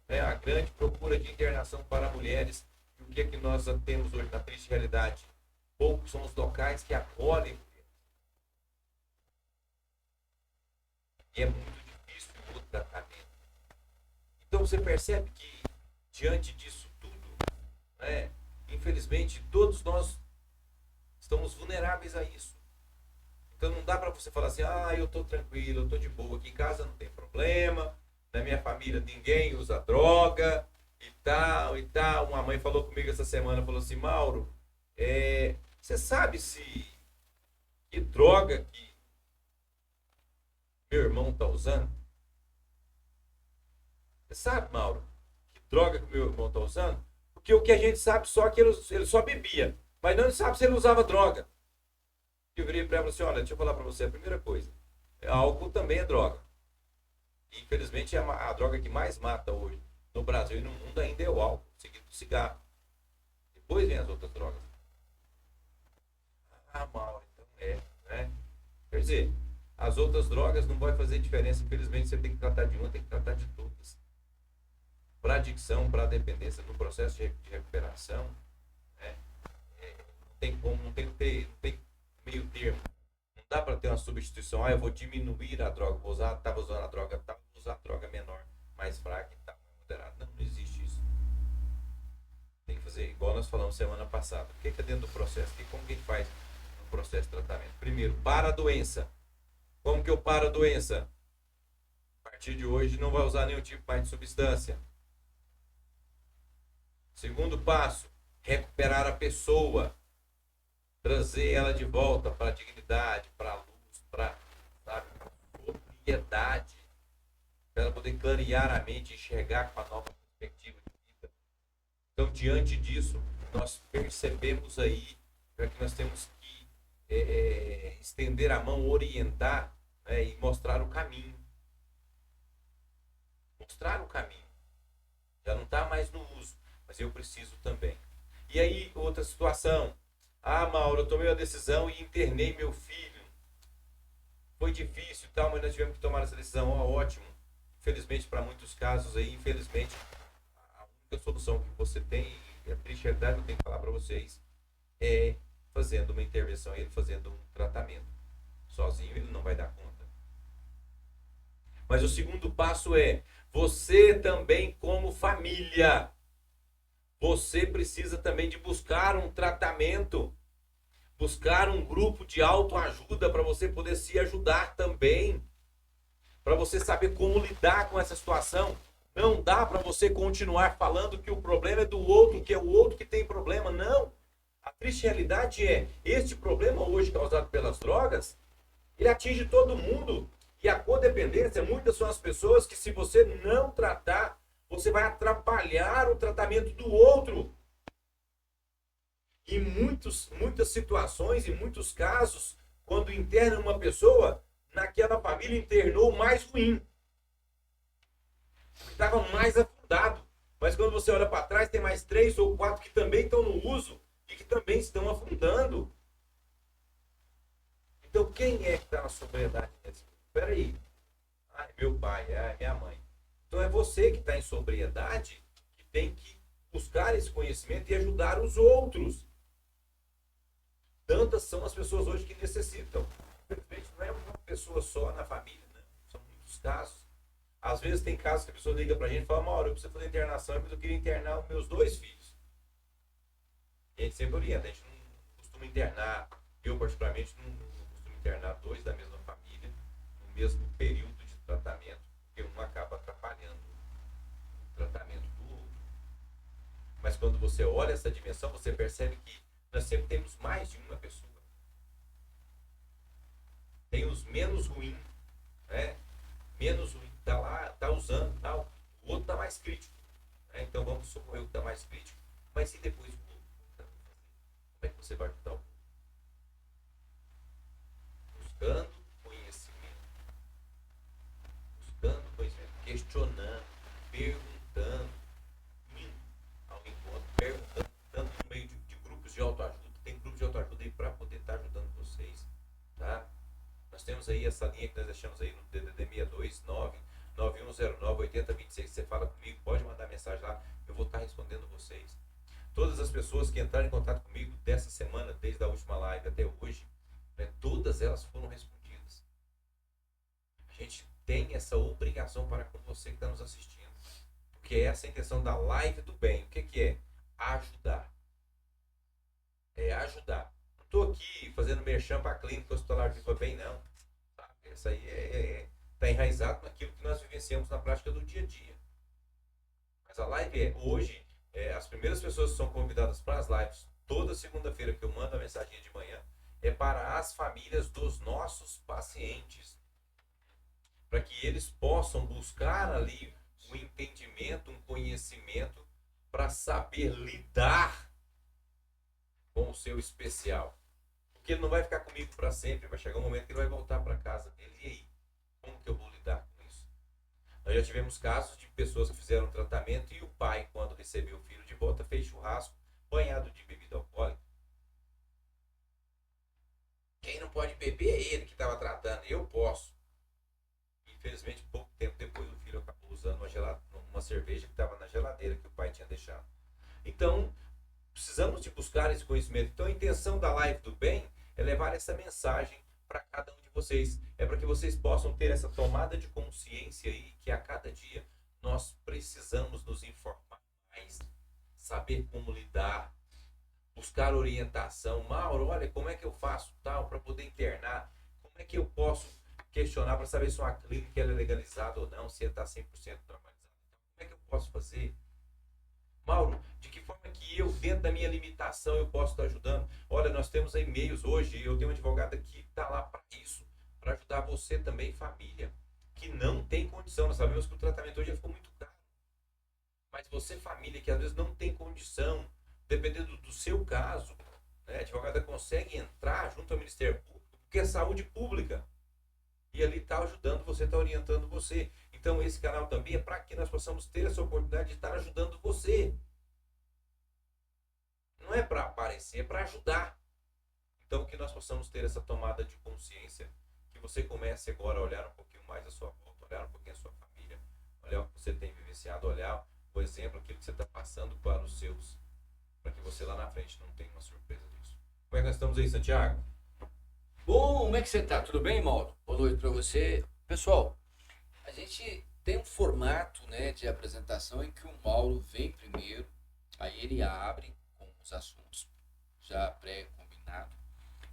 é a grande procura de internação para mulheres. E o que é que nós temos hoje na triste realidade? Poucos são os locais que acolhem mulheres. E é muito difícil o tratamento. Então você percebe que, diante disso tudo, infelizmente, todos nós estamos vulneráveis a isso. Então não dá para você falar assim, eu estou tranquilo, eu estou de boa, aqui em casa não tem problema, na minha família ninguém usa droga e tal e tal. Uma mãe falou comigo essa semana, falou assim, Mauro, você sabe que droga que meu irmão está usando? Você sabe, Mauro, que droga que meu irmão está usando? Porque o que a gente sabe só é que ele só bebia, mas não sabe se ele usava droga. Eu virei para ela e falei assim, olha, deixa eu falar para você a primeira coisa. Álcool também é droga. Infelizmente, a droga que mais mata hoje no Brasil e no mundo ainda é o álcool, seguido do cigarro. Depois vem as outras drogas. Ah, Mauro, então né? Quer dizer, as outras drogas não vai fazer diferença. Infelizmente, você tem que tratar de uma, tem que tratar de todas. Para adicção, para dependência, no processo de recuperação, né? Não tem como, não tem meio termo. Não dá para ter uma substituição. Ah, eu vou diminuir a droga, estava usando a droga tal, vou usar a droga menor, mais fraca e tal, moderada. Não, não existe isso. Tem que fazer igual nós falamos semana passada. O que é dentro do processo? Como que a gente faz no processo de tratamento? Primeiro, para a doença. Como que eu paro a doença? A partir de hoje não vai usar nenhum tipo mais de substância. Segundo passo, recuperar a pessoa. Trazer ela de volta para a dignidade, para a luz, para a sobriedade. Para ela poder clarear a mente e enxergar com a nova perspectiva de vida. Então, diante disso, nós percebemos aí que nós temos que estender a mão, orientar, né, e mostrar o caminho. Mostrar o caminho. Já não está mais no uso, mas eu preciso também. E aí, outra situação. Ah, Mauro, eu tomei a decisão e internei meu filho. Foi difícil, tal, mas nós tivemos que tomar essa decisão. Ó, ótimo. Infelizmente, para muitos casos aí, infelizmente, a única solução que você tem, e a triste realidade, eu tenho que falar para vocês, é fazendo uma intervenção, ele fazendo um tratamento. Sozinho ele não vai dar conta. Mas o segundo passo é, você também como família, você precisa também de buscar um tratamento, buscar um grupo de autoajuda para você poder se ajudar também, para você saber como lidar com essa situação. Não dá para você continuar falando que o problema é do outro, que é o outro que tem problema. Não. A triste realidade é, este problema hoje causado pelas drogas, ele atinge todo mundo. E a codependência, muitas são as pessoas que se você não tratar, você vai atrapalhar o tratamento do outro. E muitas situações, em muitos casos, quando interna uma pessoa, naquela família internou o mais ruim. Estava mais afundado. Mas quando você olha para trás, tem mais 3 ou 4 que também estão no uso e que também estão afundando. Então quem é que está na sobriedade nesse mundo? Espera aí. Ah, é meu pai, é minha mãe. Então é você que está em sobriedade que tem que buscar esse conhecimento e ajudar os outros. Tantas são as pessoas hoje que necessitam. Infelizmente não é uma pessoa só na família, né? São muitos casos. Às vezes tem casos que a pessoa liga pra gente e fala, Mauro, eu preciso fazer internação, mas eu queria internar os meus 2 filhos. E a gente sempre orienta, a gente não costuma internar, eu particularmente não costumo internar 2 da mesma família no mesmo período de tratamento, porque um acaba atrapalhando o tratamento do outro. Mas quando você olha essa dimensão, você percebe que nós sempre temos mais de uma pessoa. Tem os menos ruins, né? Menos ruim, tá lá, tá usando, tal. O outro tá mais crítico, né? Então vamos socorrer o que tá mais crítico. Mas e depois o outro? Como é que você vai ajudar o outro? Buscando conhecimento. Buscando conhecimento. Questionando, perguntando, indo ao encontro, perguntando, tanto no meio de grupos de autoajuda. Tem grupos de autoajuda aí para poder estar ajudando vocês, tá? Nós temos aí essa linha que nós deixamos aí no DDD 629 9109 8026. Você fala comigo, pode mandar mensagem lá, eu vou estar respondendo vocês. Todas as pessoas que entraram em contato comigo dessa semana, desde a última live até hoje, né, todas elas foram respondidas. A gente tem essa obrigação para com você que está nos assistindo. Porque essa é a intenção da live do bem. O que é? Ajudar. É ajudar. Não estou aqui fazendo merchan para a clínica hospitalar Viva Bem, não. Tá? Isso aí está enraizado naquilo que nós vivenciamos na prática do dia a dia. Mas a live hoje, as primeiras pessoas que são convidadas para as lives, toda segunda-feira que eu mando a mensagem de manhã, é para as famílias dos nossos pacientes. Para que eles possam buscar ali um entendimento, um conhecimento, para saber lidar com o seu especial. Porque ele não vai ficar comigo para sempre, vai chegar um momento que ele vai voltar para casa dele. E aí? Como que eu vou lidar com isso? Nós já tivemos casos de pessoas que fizeram tratamento e o pai, quando recebeu o filho de volta, fez churrasco banhado de bebida alcoólica. Quem não pode beber é ele que estava tratando, eu posso. Infelizmente, pouco tempo depois, o filho acabou usando uma cerveja que estava na geladeira que o pai tinha deixado. Então, precisamos de buscar esse conhecimento. Então, a intenção da live do bem é levar essa mensagem para cada um de vocês. É para que vocês possam ter essa tomada de consciência aí, que a cada dia nós precisamos nos informar mais, saber como lidar, buscar orientação. Mauro, olha, como é que eu faço tal para poder internar? Como é que eu posso questionar para saber se uma clínica é legalizada ou não, se está 100% normalizada? Como é que eu posso fazer? Mauro, de que forma que eu, dentro da minha limitação, eu posso estar ajudando? Olha, nós temos e-mails hoje, eu tenho um advogado que está lá para isso, para ajudar você também, família, que não tem condição. Nós sabemos que o tratamento hoje ficou muito caro. Mas você, família, que às vezes não tem condição, dependendo do seu caso, né, a advogada consegue entrar junto ao Ministério Público, porque é saúde pública. E ali está ajudando você, está orientando você. Então esse canal também é para que nós possamos ter essa oportunidade de estar ajudando você. Não é para aparecer, é para ajudar. Então que nós possamos ter essa tomada de consciência, que você comece agora a olhar um pouquinho mais a sua volta, olhar um pouquinho a sua família, olhar o que você tem vivenciado, olhar o exemplo, aquilo que você está passando para os seus, para que você lá na frente não tenha uma surpresa disso. Como é que nós estamos aí, Santiago? Bom, como é que você tá? Tudo bem, Mauro? Boa noite para você. Pessoal, a gente tem um formato, né, de apresentação em que o Mauro vem primeiro, aí ele abre com os assuntos já pré-combinados,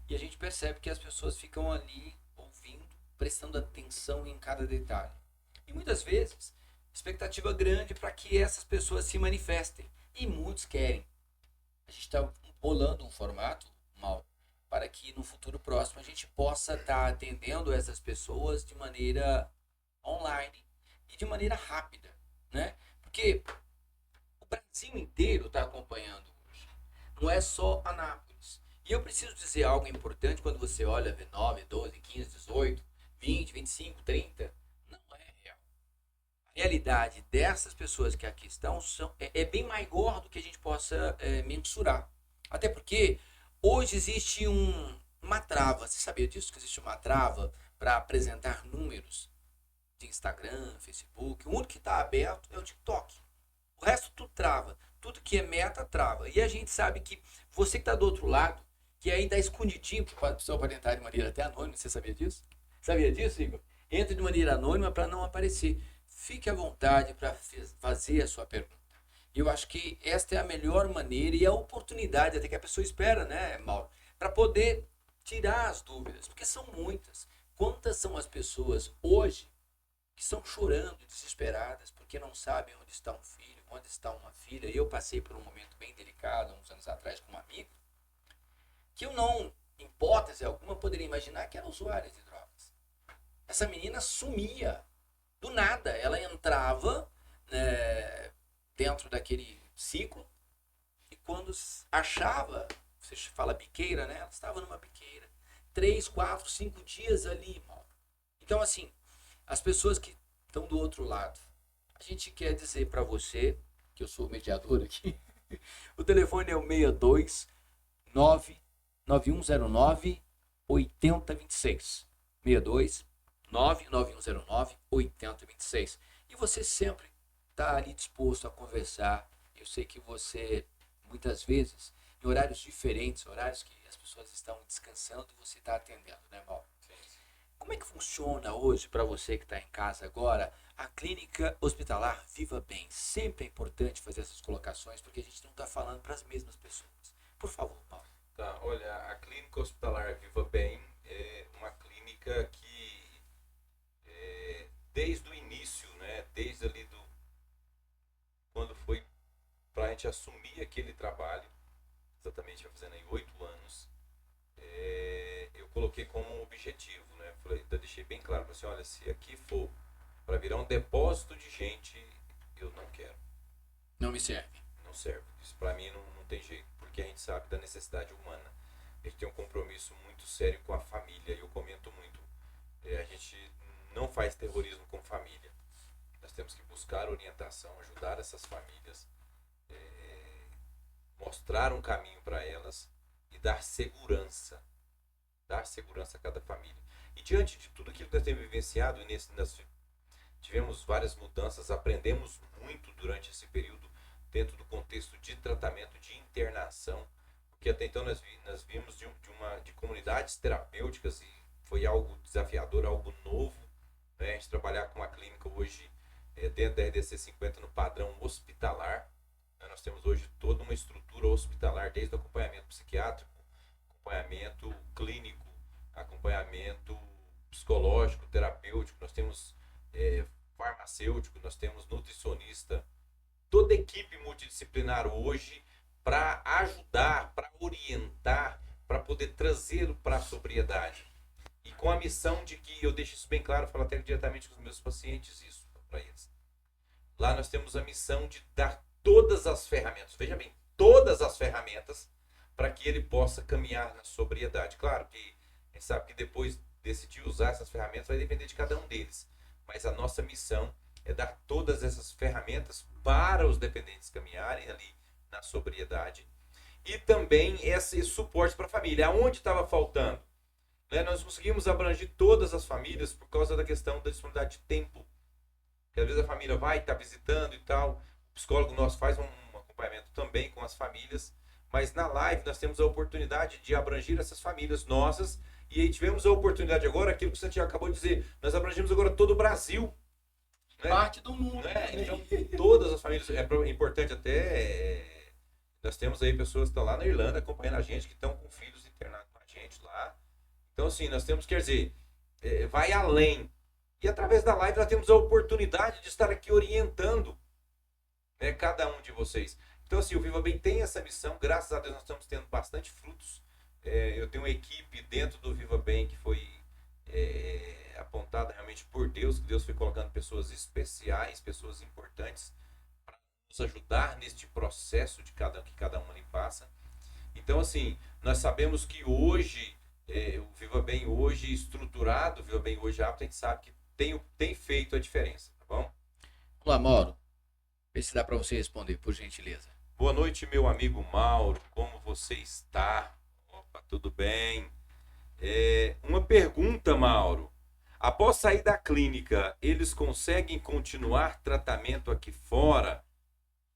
e a gente percebe que as pessoas ficam ali ouvindo, prestando atenção em cada detalhe. E muitas vezes, expectativa grande para que essas pessoas se manifestem, e muitos querem. A gente está bolando um formato, Mauro, para que no futuro próximo a gente possa estar atendendo essas pessoas de maneira online e de maneira rápida, né? Porque o Brasil inteiro está acompanhando hoje, não é só Anápolis. E eu preciso dizer algo importante quando você olha V9, 12, 15, 18, 20, 25, 30, não é real. A realidade dessas pessoas que aqui estão é bem maior do que a gente possa mensurar. Até porque hoje existe uma trava. Você sabia disso? Que existe uma trava para apresentar números de Instagram, Facebook. O único que está aberto é o TikTok. O resto tudo trava. Tudo que é meta trava. E a gente sabe que você que está do outro lado, que aí está escondidinho, para o pessoal pode entrar de maneira até anônima. Você sabia disso? Sabia disso, Igor? Entra de maneira anônima para não aparecer. Fique à vontade para fazer a sua pergunta. Eu acho que esta é a melhor maneira e a oportunidade até que a pessoa espera, né, Mauro? Para poder tirar as dúvidas, porque são muitas. Quantas são as pessoas hoje que estão chorando, desesperadas, porque não sabem onde está um filho, onde está uma filha? Eu passei por um momento bem delicado, uns anos atrás, com um amigo, que eu não, em hipótese alguma, poderia imaginar que era usuária de drogas. Essa menina sumia, do nada. Ela entrava, né, dentro daquele ciclo, e quando achava, você fala biqueira, né? Ela estava numa biqueira. 3, 4, 5 dias ali, mal. Então, assim, as pessoas que estão do outro lado, a gente quer dizer para você, que eu sou o mediador aqui, o telefone é o 62 99109 8026. 62 99109 8026. E você sempre está ali disposto a conversar. Eu sei que você, muitas vezes, em horários diferentes, horários que as pessoas estão descansando, você está atendendo, né, Mauro? Como é que funciona hoje para você que está em casa agora a clínica hospitalar Viva Bem? Sempre é importante fazer essas colocações porque a gente não está falando para as mesmas pessoas. Por favor, Paulo. Tá, olha, a clínica hospitalar Viva Bem é uma clínica que desde o início, né, desde ali quando foi para a gente assumir aquele trabalho, exatamente vai fazendo aí 8 anos, eu coloquei como objetivo, né? Falei, eu deixei bem claro, falei assim, olha, se aqui for para virar um depósito de gente, eu não quero. Não me serve. Não serve. Isso para mim não tem jeito, porque a gente sabe da necessidade humana. A gente tem um compromisso muito sério com a família, e eu comento muito. A gente não faz terrorismo com família. Nós temos que buscar orientação, ajudar essas famílias, mostrar um caminho para elas e dar segurança a cada família. E diante de tudo aquilo que nós temos vivenciado, nós tivemos várias mudanças, aprendemos muito durante esse período dentro do contexto de tratamento, de internação, porque até então nós vimos de comunidades terapêuticas e foi algo desafiador, algo novo, né? A gente trabalhar com uma clínica hoje dentro da RDC 50 no padrão hospitalar, né? Nós temos hoje toda uma estrutura hospitalar, desde o acompanhamento psiquiátrico, acompanhamento clínico, acompanhamento psicológico, terapêutico, nós temos farmacêutico, nós temos nutricionista, toda equipe multidisciplinar hoje para ajudar, para orientar, para poder trazer para a sobriedade. E com a missão de que, eu deixo isso bem claro, falo até diretamente com os meus pacientes isso para eles. Lá nós temos a missão de dar todas as ferramentas, veja bem, todas as ferramentas para que ele possa caminhar na sobriedade. Claro que a gente sabe que depois decidir usar essas ferramentas vai depender de cada um deles. Mas a nossa missão é dar todas essas ferramentas para os dependentes caminharem ali na sobriedade. E também esse suporte para a família. Aonde estava faltando? Né? Nós conseguimos abranger todas as famílias por causa da questão da disponibilidade de tempo. Porque às vezes a família vai estar visitando e tal. O psicólogo nosso faz um acompanhamento também com as famílias. Mas na live nós temos a oportunidade de abranger essas famílias nossas. E aí tivemos a oportunidade agora, aquilo que o Santiago acabou de dizer, nós abrangemos agora todo o Brasil. Né? Parte do mundo. Né? Então, todas as famílias, é importante até, nós temos aí pessoas que estão lá na Irlanda acompanhando a gente, que estão com filhos internados com a gente lá. Então, assim, nós temos, quer dizer, vai além. E através da live nós temos a oportunidade de estar aqui orientando, né, cada um de vocês. Então, assim, o Viva Bem tem essa missão, graças a Deus nós estamos tendo bastante frutos. Eu tenho uma equipe dentro do Viva Bem que foi apontada realmente por Deus, que Deus foi colocando pessoas especiais, pessoas importantes para nos ajudar neste processo que cada um ali passa. Então, assim, nós sabemos que hoje, o Viva Bem hoje estruturado, o Viva Bem hoje apto, a gente sabe que tem feito a diferença, tá bom? Vamos lá, Mauro. Vê se dá para você responder, por gentileza. Boa noite, meu amigo Mauro, como você está? Opa, tudo bem? Uma pergunta, Mauro. Após sair da clínica, eles conseguem continuar tratamento aqui fora?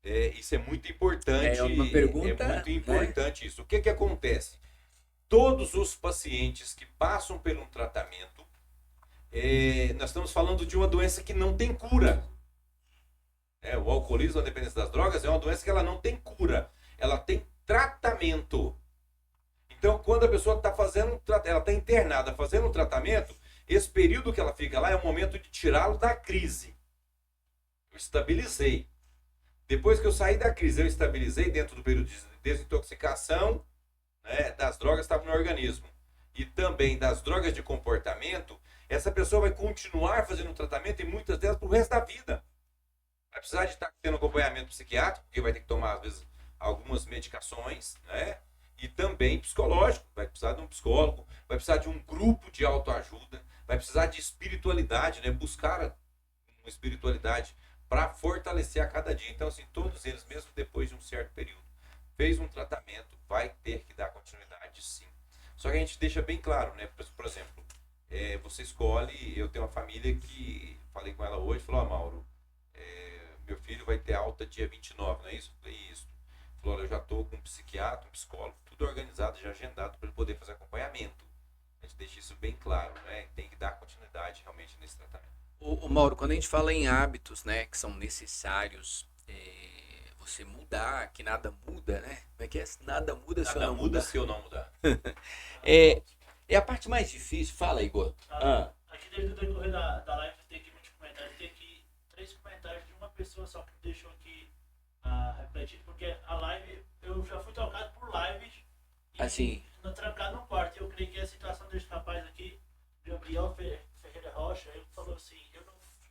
Isso é muito importante. É uma pergunta, é muito importante, né? Isso. O que acontece? Todos os pacientes que passam por um tratamento, nós estamos falando de uma doença que não tem cura. O alcoolismo, a dependência das drogas, é uma doença que ela não tem cura. Ela tem tratamento. Então, quando a pessoa está ela está internada fazendo um tratamento, esse período que ela fica lá é o momento de tirá-lo da crise. Eu estabilizei. Depois que eu saí da crise, eu estabilizei dentro do período de desintoxicação, né, das drogas que estavam no organismo e também das drogas de comportamento, essa pessoa vai continuar fazendo o tratamento e muitas delas para o resto da vida. Vai precisar de estar tendo acompanhamento psiquiátrico, porque vai ter que tomar, às vezes, algumas medicações, né? E também psicológico, vai precisar de um psicólogo, vai precisar de um grupo de autoajuda, vai precisar de espiritualidade, né? Buscar uma espiritualidade para fortalecer a cada dia. Então, assim, todos eles, mesmo depois de um certo período, fez um tratamento, vai ter que dar continuidade, sim. Só que a gente deixa bem claro, né? Por exemplo, você escolhe, eu tenho uma família que, falei com ela hoje, falou, Mauro, meu filho vai ter alta dia 29, não é isso? É isso. Falou, eu já estou com um psiquiatra, um psicólogo, tudo organizado, já agendado para ele poder fazer acompanhamento. A gente deixa isso bem claro, né? Tem que dar continuidade realmente nesse tratamento. O Mauro, quando a gente fala em hábitos, né, que são necessários você mudar, que nada muda, né? Como é que é? Nada muda se eu não mudar. Se eu não mudar. É a parte mais difícil. Fala, Igor. Aqui desde o decorrer da live tem aqui muitos comentários, tem aqui 3 comentários de uma pessoa só que me deixou aqui refletido, porque a live, eu já fui tocado por lives e assim, trancado no quarto. Eu creio que a situação desse rapaz aqui, Gabriel Ferreira Rocha, ele falou assim,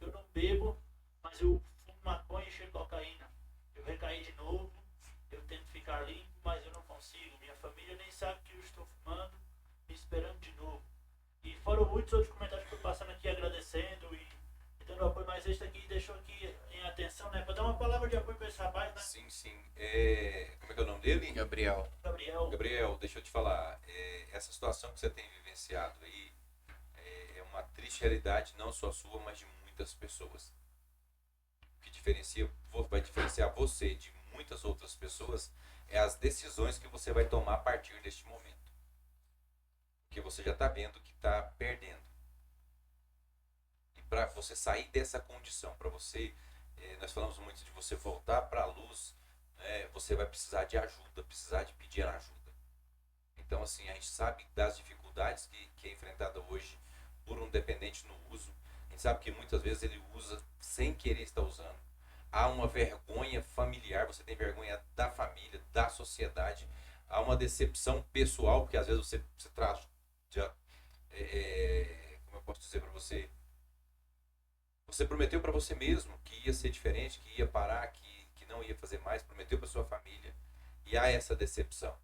eu não bebo, mas eu fumo maconha e cheiro cocaína. Eu recaí de novo, eu tento ficar limpo, mas eu não consigo. Minha família nem sabe que eu estou fumando, me esperando de novo. E foram muitos outros comentários que eu passando aqui agradecendo e dando apoio, mas mas esse aqui deixou aqui em atenção, né? Para dar uma palavra de apoio para esse rapaz, né? Sim, sim. Como é que é o nome dele? Gabriel. Gabriel, deixa eu te falar. Essa situação que você tem vivenciado aí é uma triste realidade, não só sua, mas de muitas pessoas. O que vai diferenciar você de muitas outras pessoas é as decisões que você vai tomar a partir deste momento. Porque você já está vendo que está perdendo. E para você sair dessa condição, para você, nós falamos muito de você voltar para a luz, você vai precisar de ajuda, precisar de pedir ajuda. Então, assim, a gente sabe das dificuldades que é enfrentada hoje por um dependente no uso. A gente sabe que muitas vezes ele usa sem querer estar usando. Há uma vergonha familiar, você tem vergonha da família, da sociedade. Há uma decepção pessoal, porque às vezes você traz... como eu posso dizer para você? Você prometeu para você mesmo que ia ser diferente, que ia parar, que não ia fazer mais, prometeu para sua família. E há essa decepção.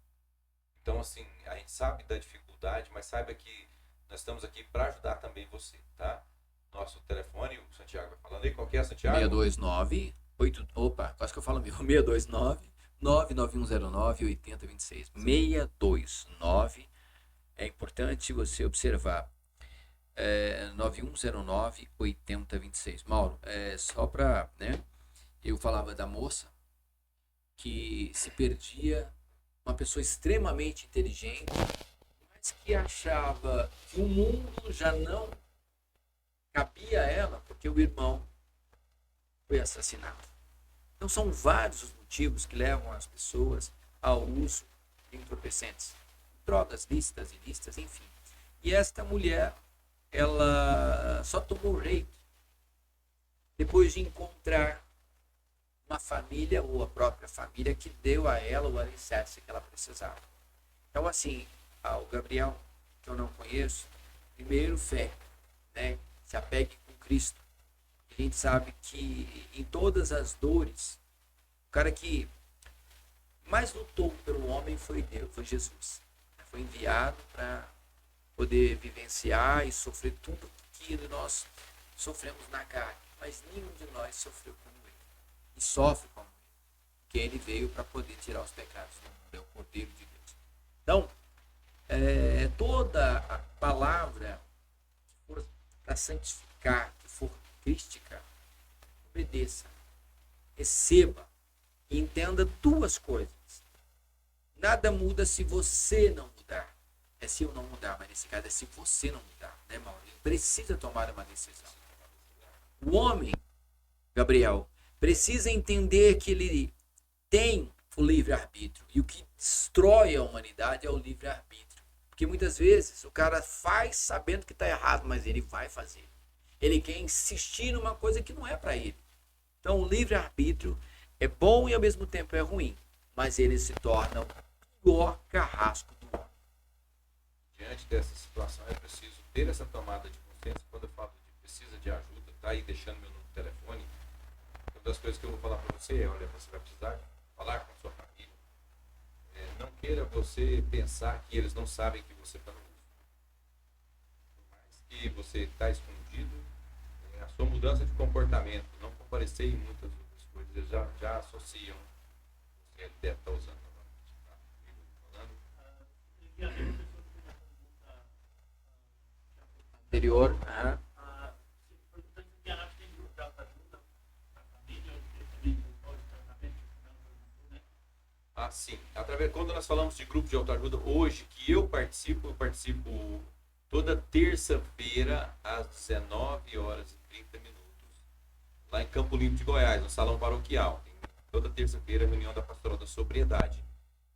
Então, assim, a gente sabe da dificuldade, mas saiba que nós estamos aqui para ajudar também você, tá? Nosso telefone, o Santiago vai falando aí, qual que é, Santiago? 629 opa, quase que eu falo meu. 629 99109 8026. 629. É importante você observar. 9109 8026. Mauro, só para, né? Eu falava da moça que se perdia, uma pessoa extremamente inteligente, mas que achava que o mundo já não cabia a ela porque o irmão foi assassinado. Então são vários os motivos que levam as pessoas ao uso de entorpecentes, drogas lícitas, ilícitas, enfim. E esta mulher, ela só tomou jeito depois de encontrar uma família ou a própria família que deu a ela o alicerce que ela precisava. Então, assim, o Gabriel, que eu não conheço, primeiro fé, né? Se apegue com Cristo. A gente sabe que em todas as dores, o cara que mais lutou pelo homem foi Deus, foi Jesus. Foi enviado para poder vivenciar e sofrer tudo que nós sofremos na carne. Mas nenhum de nós sofreu como ele. E sofre como ele. Porque ele veio para poder tirar os pecados do mundo. É o Cordeiro de Deus. Então, toda a palavra que for para santificar, que for crística, obedeça, receba e entenda duas coisas. Nada muda se você não mudar. É se eu não mudar, mas nesse caso é se você não mudar, né, Mauro? Ele precisa tomar uma decisão. O homem, Gabriel, precisa entender que ele tem o livre-arbítrio. E o que destrói a humanidade é o livre-arbítrio. Porque muitas vezes o cara faz sabendo que está errado, mas ele vai fazer. Ele quer insistir numa coisa que não é para ele. Então o livre-arbítrio é bom e ao mesmo tempo é ruim. Mas ele se torna o pior carrasco do homem. Diante dessa situação é preciso ter essa tomada de consciência. Quando eu falo de precisa de ajuda, tá aí deixando meu número de telefone. Uma das coisas que eu vou falar para você é, olha, você vai precisar falar com a sua família. Não queira você pensar que eles não sabem que você está no uso. Por mais que você está escondido, a sua mudança de comportamento, não comparecer em muitas outras coisas, eles já associam. Ele deve estar usando Anterior. Sim. Quando nós falamos de grupo de autoajuda, hoje que eu participo toda terça-feira às 19 horas e 30 minutos, lá em Campo Limpo de Goiás, no Salão Paroquial. Tem toda terça-feira, reunião da Pastoral da Sobriedade.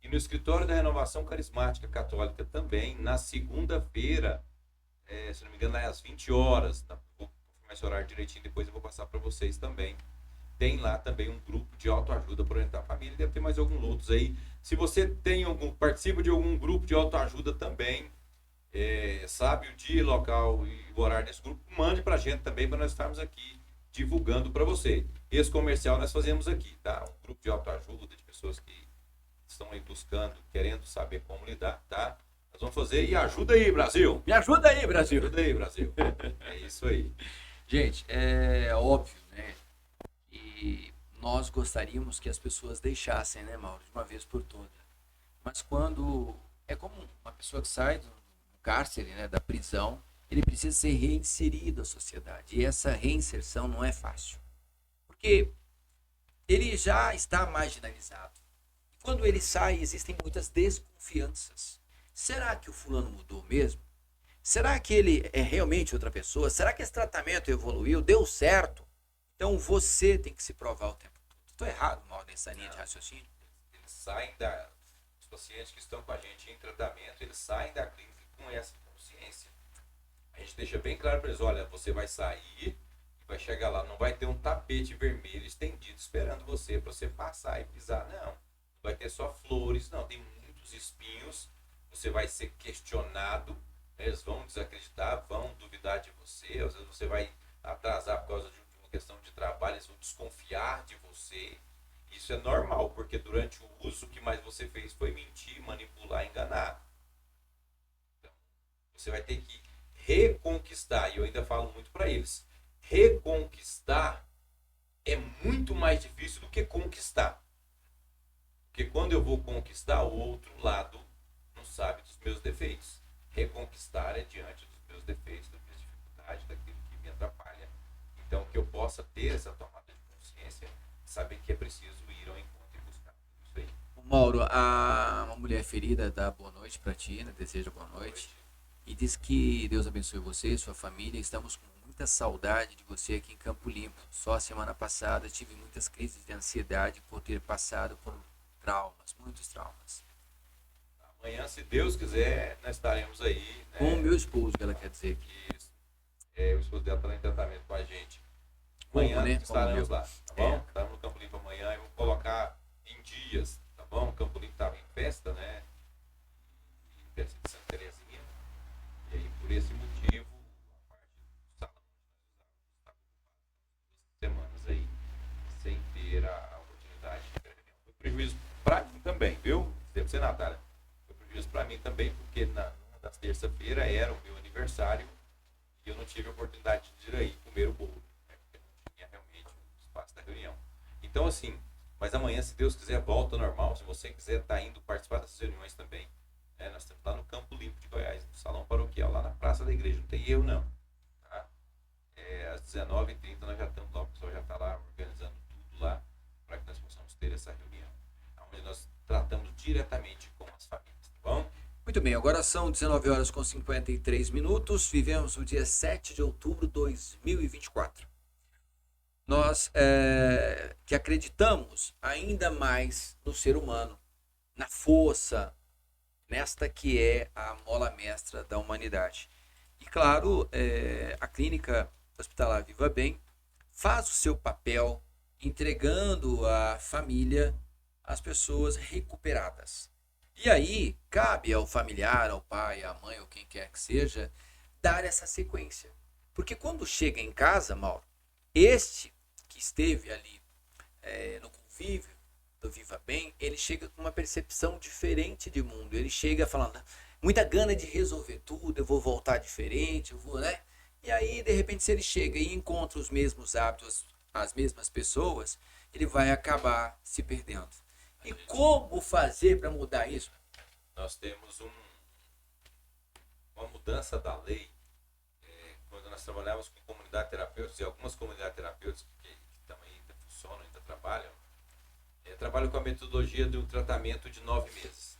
E no Escritório da Renovação Carismática Católica também, na segunda-feira, se não me engano, lá é às 20 horas. Vou confirmar esse horário direitinho, depois eu vou passar para vocês também. Tem lá também um grupo de autoajuda para orientar a família. Deve ter mais alguns outros aí. Se você participa de algum grupo de autoajuda também, sabe o dia, local e o horário desse grupo, mande para a gente também, para nós estarmos aqui divulgando para você. Esse comercial nós fazemos aqui, tá? Um grupo de autoajuda, de pessoas que estão aí buscando, querendo saber como lidar, tá? Nós vamos fazer e ajuda aí, Brasil! Me ajuda aí, Brasil! Ajuda aí, Brasil! É isso aí. Gente, é óbvio verdade, nós gostaríamos que as pessoas deixassem, né, Mauro, de uma vez por todas. Mas quando é como uma pessoa que sai do cárcere, né, da prisão, ele precisa ser reinserido à sociedade. E essa reinserção não é fácil. Porque ele já está marginalizado. Quando ele sai, existem muitas desconfianças. Será que o fulano mudou mesmo? Será que ele é realmente outra pessoa? Será que esse tratamento evoluiu? Deu certo? Então você tem que se provar o tempo todo. Estou errado, Mauro, nessa linha de raciocínio? Eles saem os pacientes que estão com a gente em tratamento, eles saem da clínica com essa consciência. A gente deixa bem claro para eles, olha, você vai sair, vai chegar lá, não vai ter um tapete vermelho estendido esperando você para você passar e pisar, não. Não vai ter só flores, não, tem muitos espinhos, você vai ser questionado, eles vão desacreditar, vão duvidar de você, às vezes você vai atrasar por causa de uma questão de trabalho, eles vão desconfiar de você. Isso é normal, porque durante o uso o que mais você fez foi mentir, manipular, enganar. Então, você vai ter que reconquistar, e eu ainda falo muito para eles, reconquistar é muito mais difícil do que conquistar. Porque quando eu vou conquistar, o outro lado não sabe dos meus defeitos. Reconquistar é diante dos meus defeitos, das minhas dificuldades, daquilo que me atrapalha. Então, que eu possa ter essa tomada de consciência, saber que é preciso ir ao encontro e buscar isso aí. Mauro, uma mulher ferida dá boa noite para ti, né? Deseja boa noite. E diz que Deus abençoe você e sua família. Estamos com muita saudade de você aqui em Campo Limpo. Só a semana passada tive muitas crises de ansiedade por ter passado por traumas, muitos traumas. Amanhã, se Deus quiser, nós estaremos aí. Né? Com o meu esposo, que ela quer dizer aqui. Isso. O esposo dela está em tratamento com a gente. Como, Amanhã né? estaremos lá, tá bom? É. Estamos no Campo Limpo amanhã. Eu vou colocar em dias, tá bom? O Campo Limpo estava em festa, né? Em festa de Santa Terezinha. E aí, por esse motivo, a parte do salão está semanas aí, sem ter a oportunidade de reunião. Foi prejuízo para mim também, viu? Deve ser, Natália. Foi prejuízo para mim também, porque numa das terça-feira era o meu aniversário e eu não tive a oportunidade de ir aí comer o bolo, né? Porque não tinha realmente o espaço da reunião. Então, assim, mas amanhã, se Deus quiser, volta ao normal. Se você quiser estar indo participar dessas reuniões também, nós estamos lá no Campo Limpo de Goiás, no Salão Paroquial, lá na Praça da Igreja. Não tem erro, não. Tá? Às 19h30 nós já estamos lá, o pessoal já está lá organizando tudo lá para que nós possamos ter essa reunião, onde nós tratamos diretamente com as famílias, tá bom? Muito bem, agora são 19 horas com 53 minutos. Vivemos o dia 7 de outubro de 2024. Nós que acreditamos ainda mais no ser humano, na força, nesta que é a mola mestra da humanidade. E claro, a clínica hospitalar Viva Bem faz o seu papel entregando à família as pessoas recuperadas. E aí, cabe ao familiar, ao pai, à mãe, ou quem quer que seja, dar essa sequência. Porque quando chega em casa, Mauro, este que esteve ali no convívio do Viva Bem, ele chega com uma percepção diferente de mundo. Ele chega falando, muita gana de resolver tudo, eu vou voltar diferente, eu vou, né? E aí, de repente, se ele chega e encontra os mesmos hábitos, as mesmas pessoas, ele vai acabar se perdendo. E como fazer para mudar isso? Nós temos uma mudança da lei, quando nós trabalhávamos com comunidade terapêutica, e algumas comunidades terapêuticas que também ainda funcionam, ainda trabalham, trabalham com a metodologia do tratamento de 9 meses.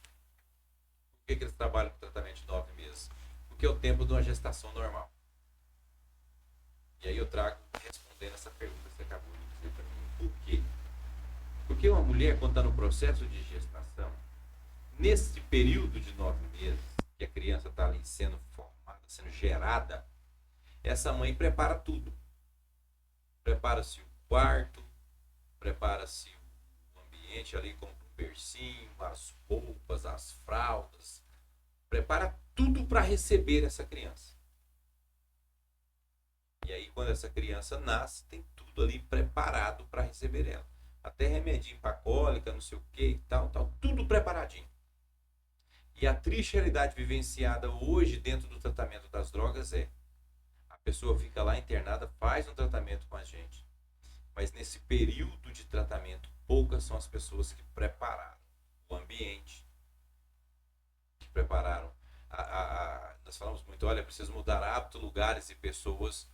Por que eles trabalham com tratamento de 9 meses? Porque é o tempo de uma gestação normal. E aí eu trago, respondendo essa pergunta que você acabou de dizer para mim, por quê? Porque uma mulher, quando está no processo de gestação, nesse período de 9 meses, que a criança está ali sendo formada, sendo gerada, essa mãe prepara tudo. Prepara-se o quarto, prepara-se o ambiente ali, como o bercinho, as roupas, as fraldas. Prepara tudo para receber essa criança. E aí, quando essa criança nasce, tem tudo ali preparado para receber ela. Até remedinho para cólica, não sei o que e tal, tudo preparadinho. E a triste realidade vivenciada hoje dentro do tratamento das drogas a pessoa fica lá internada, faz um tratamento com a gente, Mas nesse período de tratamento, poucas são as pessoas que prepararam o ambiente, que prepararam. Nós falamos muito, olha, preciso mudar hábitos, lugares e pessoas.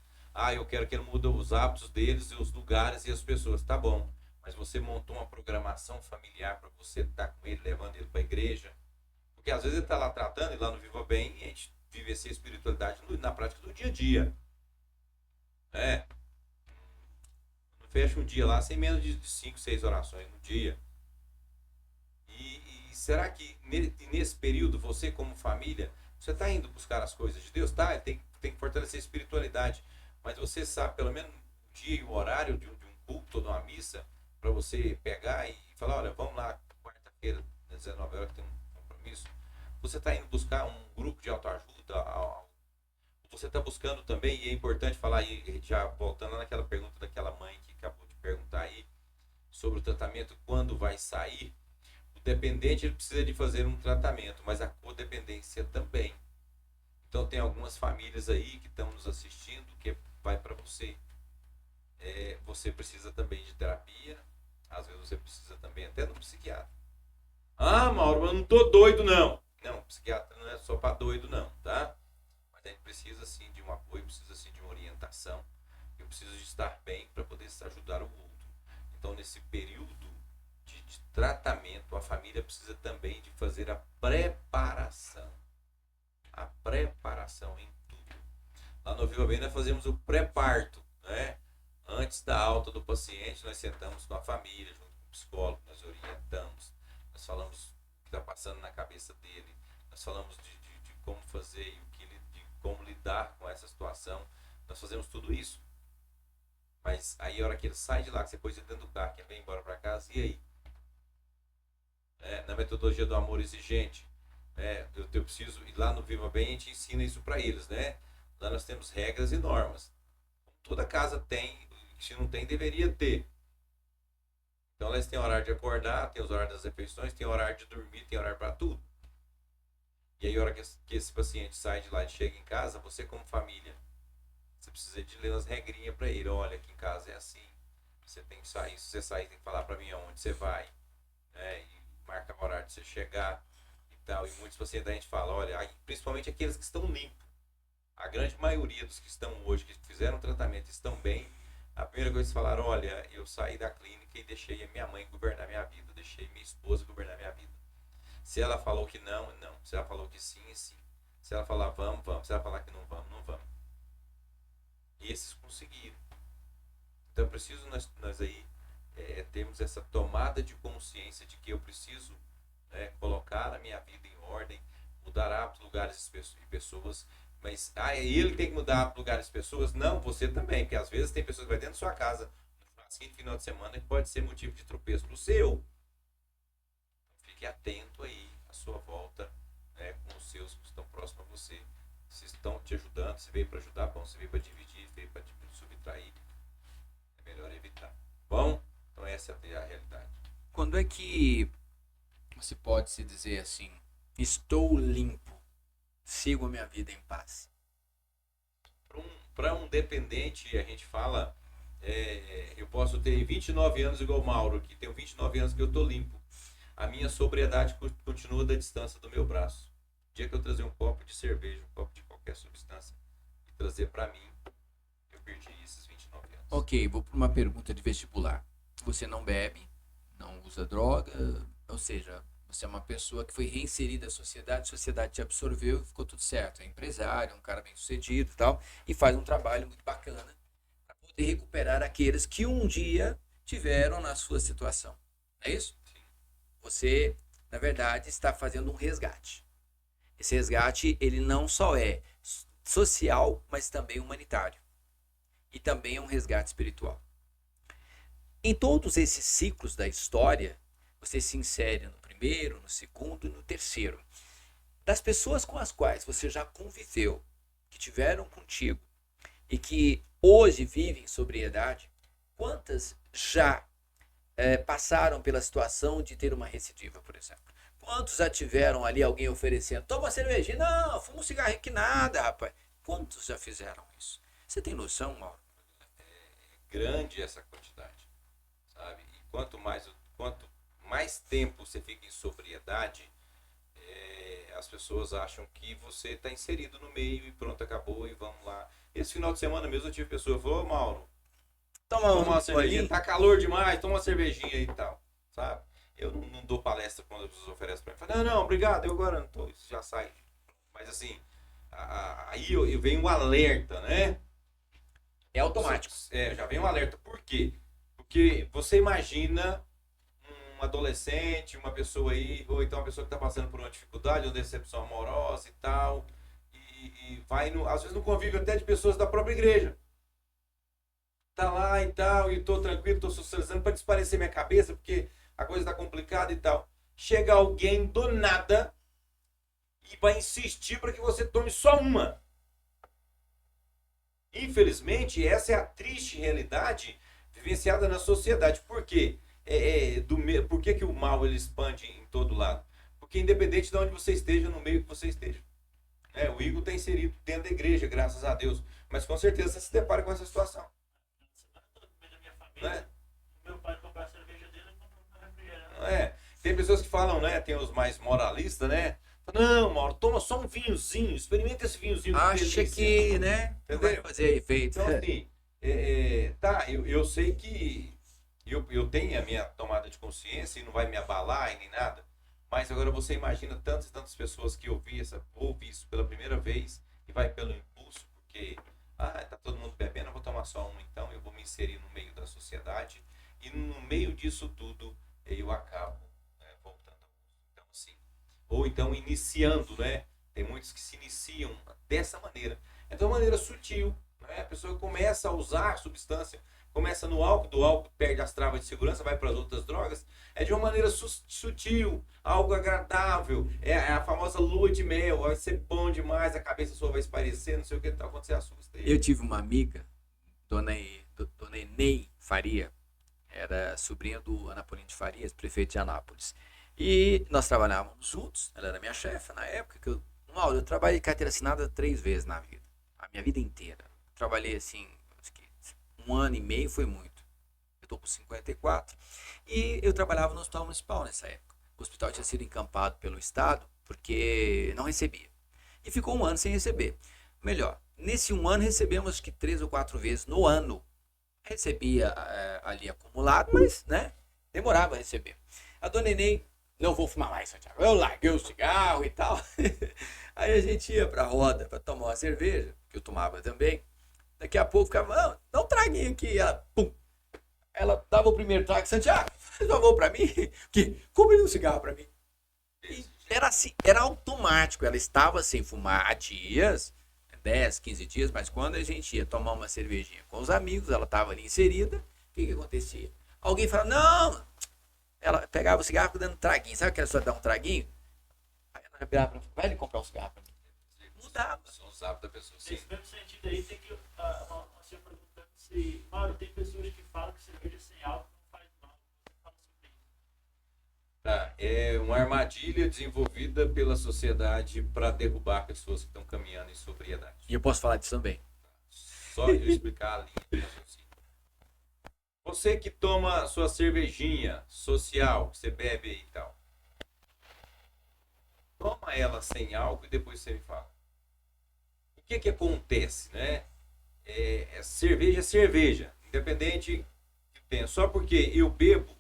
Eu quero que ele mude os hábitos deles e os lugares e as pessoas. Tá bom, mas você montou uma programação familiar para você estar com ele, levando ele para a igreja? Porque às vezes ele está lá tratando, e lá no Viva Bem, e a gente vive essa espiritualidade na prática do dia a dia. Não fecha um dia lá sem menos de 5, 6 orações no dia. E será que nesse período, você como família, você está indo buscar as coisas de Deus? Tá, tem que fortalecer a espiritualidade. Mas você sabe pelo menos o dia e o horário de um culto ou de uma missa, para você pegar e falar, olha, vamos lá, quarta-feira, às 19 horas, que tem um compromisso. Você está indo buscar um grupo de autoajuda? Você está buscando também, e é importante falar aí, já voltando naquela pergunta daquela mãe que acabou de perguntar aí, sobre o tratamento, quando vai sair. O dependente, ele precisa de fazer um tratamento, mas a codependência também. Então tem algumas famílias aí que estão nos assistindo, que vai para você. Você precisa também de terapia, às vezes você precisa também até do psiquiatra. Mauro, eu não tô doido não. Não, psiquiatra não é só para doido não, tá? Mas a gente precisa sim de um apoio, precisa sim de uma orientação. Eu preciso de estar bem para poder ajudar o outro. Então nesse período de tratamento, a família precisa também de fazer a preparação. A preparação em tudo. Lá no Viva Bem nós fazemos o pré-parto, né? Antes da alta do paciente, nós sentamos com a família, junto com o psicólogo, nós orientamos, nós falamos o que está passando na cabeça dele, nós falamos de como fazer e de como lidar com essa situação. Nós fazemos tudo isso. Mas aí a hora que ele sai de lá, que você pôs ele dentro do carro, que ele vem embora para casa, e aí? Na metodologia do amor exigente, eu preciso, e lá no Viva Bem a gente ensina isso para eles, né? Lá nós temos regras e normas. Toda casa tem, se não tem, deveria ter. Então eles têm horário de acordar, tem os horários das refeições, tem horário de dormir, tem horário para tudo. E aí a hora que esse paciente sai de lá e chega em casa, você como família, você precisa de ler umas regrinhas para ele. Olha, aqui em casa é assim, você tem que sair, se você sair tem que falar para mim aonde você vai, e marca o horário de você chegar e tal. E muitos pacientes a gente fala, olha, aí, principalmente aqueles que estão limpos. A grande maioria dos que estão hoje, que fizeram tratamento, estão bem. A primeira coisa que eles falaram, olha, eu saí da clínica e deixei a minha mãe governar minha vida, deixei minha esposa governar minha vida. Se ela falou que não, não. Se ela falou que sim, sim. Se ela falar vamos, vamos. Se ela falar que não vamos, não vamos. E esses conseguiram. Então é preciso nós aí termos essa tomada de consciência de que eu preciso colocar a minha vida em ordem, mudar hábitos, lugares e pessoas. Mas ele tem que mudar lugares e pessoas? Não, você também, porque às vezes tem pessoas que vai dentro da sua casa no final de semana que pode ser motivo de tropeço pro seu. Fique atento aí à sua volta, com os seus que estão próximos a você. Se estão te ajudando, se veio para ajudar, bom, se veio para dividir, veio para subtrair, é melhor evitar. Bom, então essa é a realidade. Quando é que você pode se dizer assim, estou limpo, sigo a minha vida em paz? Para um dependente, a gente fala, eu posso ter 29 anos igual o Mauro, que tenho 29 anos que eu estou limpo. A minha sobriedade continua da distância do meu braço. O dia que eu trazer um copo de cerveja, um copo de qualquer substância, e trazer para mim, eu perdi esses 29 anos. Ok, vou para uma pergunta de vestibular. Você não bebe, não usa droga, ou seja, você é uma pessoa que foi reinserida à sociedade, a sociedade te absorveu e ficou tudo certo. É empresário, é um cara bem sucedido e tal, e faz um trabalho muito bacana para poder recuperar aqueles que um dia tiveram na sua situação. É isso? Sim. Você, na verdade, está fazendo um resgate. Esse resgate, ele não só é social, mas também humanitário. E também é um resgate espiritual. Em todos esses ciclos da história, você se insere no primeiro, no segundo e no terceiro. Das pessoas com as quais você já conviveu, que tiveram contigo e que hoje vivem em sobriedade, quantas já passaram pela situação de ter uma recidiva, por exemplo? Quantos já tiveram ali alguém oferecendo, toma uma cervejinha, não, fuma um cigarrinho que nada, rapaz. Quantos já fizeram isso? Você tem noção, Mauro? grande essa quantidade, sabe? E quanto mais tempo você fica em sobriedade, as pessoas acham que você está inserido no meio e pronto, acabou e vamos lá. Esse final de semana mesmo eu tive pessoa que falou: "Ô, Mauro, toma uma cervejinha, tá calor demais, toma uma cervejinha aí e tal", sabe? Eu não dou palestra quando as pessoas oferecem pra mim. Eu falo: não, obrigado, eu agora não tô, isso já sai. Mas assim, aí eu venho um alerta, né? É automático. Já vem um alerta. Por quê? Porque você imagina um adolescente, uma pessoa aí, ou então uma pessoa que está passando por uma dificuldade, uma decepção amorosa e tal, e vai, às vezes, no convívio até de pessoas da própria igreja. Tá lá e tal, e tô tranquilo, tô socializando para desaparecer minha cabeça, porque a coisa tá complicada e tal. Chega alguém do nada e vai insistir para que você tome só uma. Infelizmente, essa é a triste realidade vivenciada na sociedade. Por quê? Por que o mal ele expande em todo lado? Porque independente de onde você esteja, no meio que você esteja. O Igor está inserido dentro da igreja, graças a Deus. Mas com certeza você se depara com essa situação. Né? Meu pai comprou a cerveja dele e comprou um refrigerante. Tem pessoas que falam, né? Tem os mais moralistas, né? Não, Mauro, toma só um vinhozinho, experimenta esse vinhozinho. Acha que, né? Não vai fazer efeito. Então, assim, eu sei que eu tenho a minha tomada de consciência e não vai me abalar e nem nada. Mas agora você imagina tantas e tantas pessoas que ouvem isso pela primeira vez e vai pelo impulso, porque tá todo mundo bebendo, eu vou tomar só um então, eu vou me inserir no meio da sociedade e no meio disso tudo eu acabo voltando. Então, assim, ou então iniciando, né? Tem muitos que se iniciam dessa maneira. É de uma maneira sutil, né? A pessoa começa a usar a substância, começa no álcool, do álcool perde as travas de segurança, vai para as outras drogas. É de uma maneira sutil, algo agradável. É a famosa lua de mel, vai ser bom demais, a cabeça sua vai esparecer, não sei o que tal, quando você assusta. Eu tive uma amiga, dona Enei Faria, era sobrinha do Anapolino de Farias, prefeito de Anápolis. E nós trabalhávamos juntos, ela era minha chefe na época, eu trabalhei carteira assinada 3 vezes na vida, a minha vida inteira. Trabalhei assim, acho que 1 ano e meio foi muito. Eu estou com 54 e eu trabalhava no hospital municipal nessa época. O hospital tinha sido encampado pelo Estado porque não recebia. E ficou 1 ano sem receber. Melhor, nesse 1 ano recebemos acho que 3 ou 4 vezes no ano. Recebia ali acumulado, mas né, demorava a receber. A dona Enei, não vou fumar mais, Santiago. Eu larguei o cigarro e tal. Aí a gente ia pra roda pra tomar uma cerveja, que eu tomava também. Daqui a pouco ficava, dá um traguinho aqui. Ela, pum. Ela dava o primeiro trago, Santiago, faz favor pra mim. Que? Compre um cigarro pra mim. E era assim, era automático. Ela estava sem fumar há dias, 10, 15 dias, mas quando a gente ia tomar uma cervejinha com os amigos, ela estava ali inserida, o que acontecia? Alguém falava, não! Ela pegava o cigarro dando traguinho. Sabe que ela só dá um traguinho? Aí ela virava pra mim, vai ali comprar um cigarro pra mim. Mudava. São os hábitos da pessoa. Sim. Nesse mesmo sentido aí, tem que uma senhora perguntando se, Mauro, tem pessoas que falam que cerveja sem álcool não faz mal. Você fala sobre isso. Tá, é uma armadilha desenvolvida pela sociedade para derrubar pessoas que estão caminhando em sobriedade. E eu posso falar disso também. Só eu explicar a linha de raciocínio. Você que toma sua cervejinha social, que você bebe aí e tal, toma ela sem álcool e depois você me fala. O que acontece, né? Cerveja é cerveja, independente que tenha. Só porque eu bebo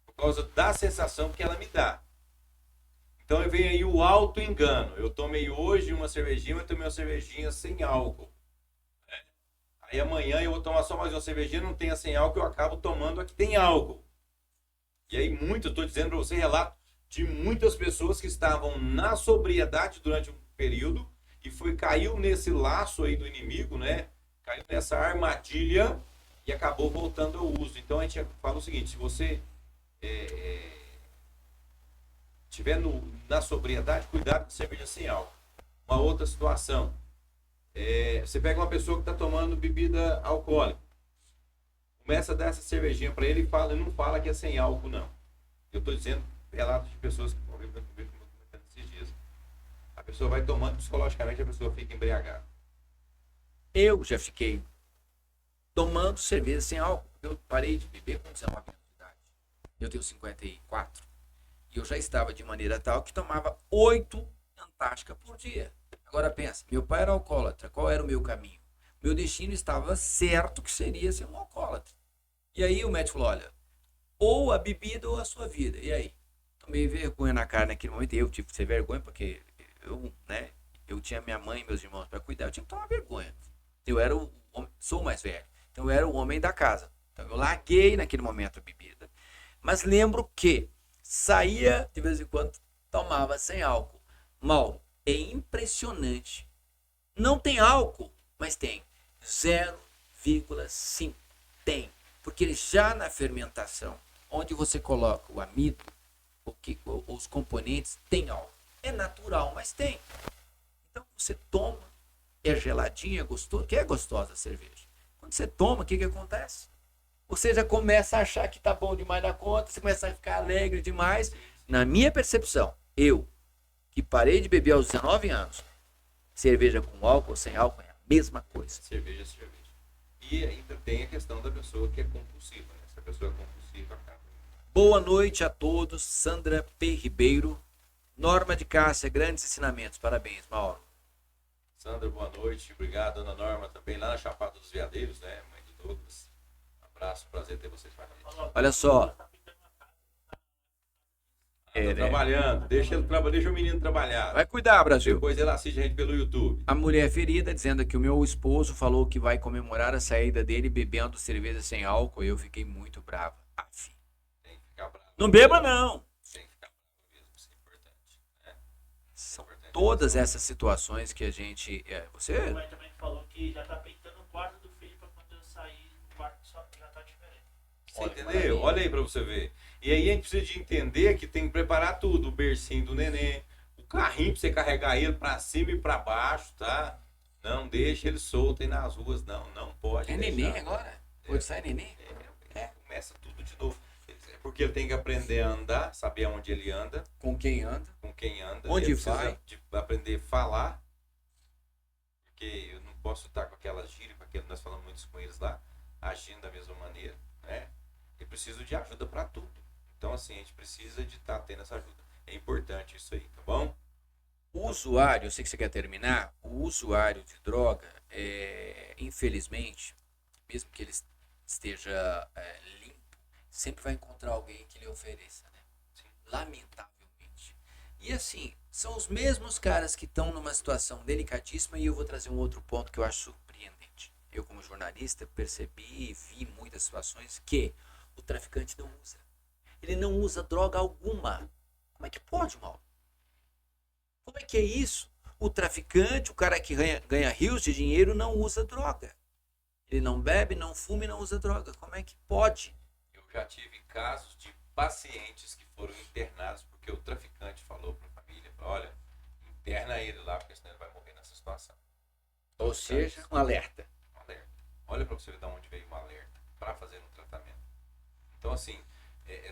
por causa da sensação que ela me dá. Então vem aí o auto-engano. Eu tomei hoje uma cervejinha, mas tomei uma cervejinha sem álcool. Aí amanhã eu vou tomar só mais uma cervejinha, não tenha sem álcool, eu acabo tomando a que tem álcool. E aí estou dizendo para você, relato de muitas pessoas que estavam na sobriedade durante um período e caiu nesse laço aí do inimigo, né? Caiu nessa armadilha e acabou voltando ao uso. Então a gente fala o seguinte, se você estiver na sobriedade, cuidado com cerveja sem álcool. Uma outra situação. Você pega uma pessoa que está tomando bebida alcoólica, começa a dar essa cervejinha para ele e não fala que é sem álcool, não. Eu estou dizendo relatos de pessoas que comigo esses dias. A pessoa vai tomando, psicologicamente a pessoa fica embriagada. Eu já fiquei tomando cerveja sem álcool. Eu parei de beber com 19 anos de idade. Eu tenho 54. E eu já estava de maneira tal que tomava 8 Antártica por dia. Agora pensa, meu pai era alcoólatra, qual era o meu caminho? Meu destino estava certo que seria ser um alcoólatra. E aí o médico falou, olha, ou a bebida ou a sua vida. E aí? Tomei vergonha na cara naquele momento. Eu tive que ter vergonha porque eu tinha minha mãe e meus irmãos para cuidar. Eu tinha que tomar vergonha. Eu era o homem, sou o mais velho. Então eu era o homem da casa. Então eu larguei naquele momento a bebida. Mas lembro que saía de vez em quando, tomava sem álcool. Mauro, é impressionante. Não tem álcool, mas tem 0,5. Tem. Porque já na fermentação, onde você coloca o amido, os componentes, tem álcool. É natural, mas tem. Então você toma, é geladinha, é gostoso, que é gostosa a cerveja. Quando você toma, o que acontece? Você já começa a achar que tá bom demais da conta, você começa a ficar alegre demais. Na minha percepção, eu, que parei de beber aos 19 anos, cerveja com álcool ou sem álcool é a mesma coisa. Cerveja é cerveja. E ainda tem a questão da pessoa que é compulsiva, né? Se a pessoa é compulsiva, acaba. Boa noite a todos, Sandra P. Ribeiro. Norma de Cássia, grandes ensinamentos. Parabéns, Mauro. Sandra, boa noite. Obrigado, Ana Norma, também lá na Chapada dos Veadeiros, né? Mãe do Douglas. Abraço, prazer ter vocês com a gente. Olha só. Tá trabalhando, deixa o menino trabalhar. Vai cuidar, Brasil. Depois ele assiste a gente pelo YouTube. A mulher ferida dizendo que o meu esposo falou que vai comemorar a saída dele bebendo cerveja sem álcool. Eu fiquei muito brava. Aff. Tem que ficar bravo. Não beba, não. Tem que ficar bravo mesmo, isso é importante. Né? São todas essas situações que a gente... você... O pai também falou que já tá pintando o quarto do filho pra quando eu sair, o quarto só já tá diferente. Você entendeu? Olha aí pra você ver. E aí a gente precisa de entender que tem que preparar tudo. O bercinho do neném, o carrinho pra você carregar ele pra cima e pra baixo, tá? Não deixa ele solto aí nas ruas, não pode. É deixar. neném agora? Pode sair neném? Começa tudo de novo. Porque ele tem que aprender a andar, saber aonde ele anda, Com quem anda? com quem anda. Onde ele precisa vai? de aprender a falar. Porque eu não posso estar com aquelas gírias, com aquilo, nós falamos muito com eles lá, agindo da mesma maneira, né? Eu preciso de ajuda para tudo. Então, assim, a gente precisa de estar tendo essa ajuda. É importante isso aí, tá bom? O usuário, eu sei que você quer terminar, o usuário de droga, infelizmente, mesmo que ele esteja limpo, sempre vai encontrar alguém que lhe ofereça, né? Lamentavelmente. E assim, são os mesmos caras que estão numa situação delicadíssima, e eu vou trazer um outro ponto que eu acho surpreendente. Eu, como jornalista, percebi e vi muitas situações que o traficante não usa. Ele não usa droga alguma. Como é que pode, Mauro? Como é que é isso? O traficante, o cara que ganha rios de dinheiro, não usa droga. Ele não bebe, não fuma e não usa droga. Como é que pode? Eu já tive casos de pacientes que foram internados porque o traficante falou para a família, olha, interna ele lá, porque senão ele vai morrer nessa situação. Ou seja, um alerta. Um alerta. Olha para você ver de onde veio o alerta para fazer um tratamento. Então, assim,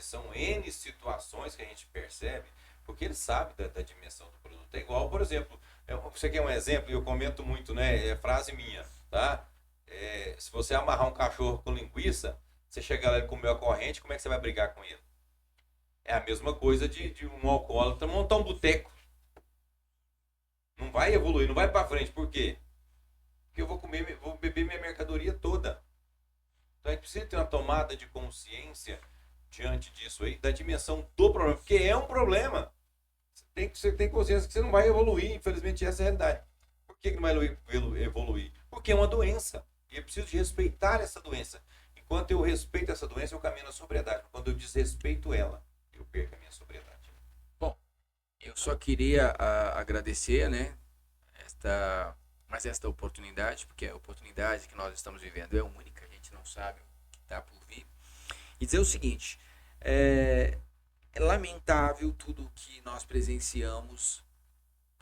são N situações que a gente percebe, porque ele sabe da dimensão do produto. É igual, por exemplo, você quer um exemplo, e eu comento muito, né? É frase minha, tá? Se você amarrar um cachorro com linguiça, você chegar lá e comer a corrente, como é que você vai brigar com ele? É a mesma coisa de um alcoólatra montar um boteco. Não vai evoluir, não vai para frente. Por quê? Porque eu vou beber minha mercadoria toda. Então a gente precisa ter uma tomada de consciência diante disso aí, da dimensão do problema, porque é um problema. Você tem consciência que você não vai evoluir, infelizmente essa é a realidade. Por que não vai evoluir? Porque é uma doença. E eu preciso de respeitar essa doença. Enquanto eu respeito essa doença, eu caminho na sobriedade. Quando eu desrespeito ela, eu perco a minha sobriedade. Bom, eu só queria agradecer, né, esta oportunidade, porque a oportunidade que nós estamos vivendo é única, a gente não sabe o que está por vir. E dizer o seguinte, é lamentável tudo que nós presenciamos,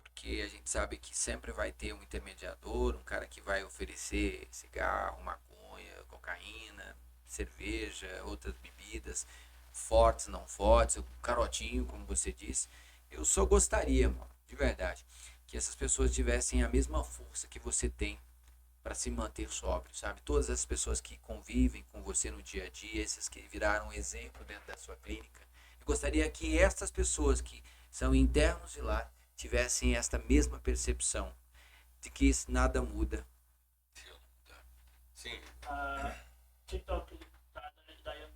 porque a gente sabe que sempre vai ter um intermediador, um cara que vai oferecer cigarro, maconha, cocaína, cerveja, outras bebidas, fortes, não fortes, o carotinho, como você disse. Eu só gostaria, mano, de verdade, que essas pessoas tivessem a mesma força que você tem para se manter sóbrio, sabe? Todas as pessoas que convivem com você no dia a dia, esses que viraram exemplo dentro da sua clínica, eu gostaria que estas pessoas que são internos de lá tivessem esta mesma percepção de que nada muda. Sim. A TikTok tá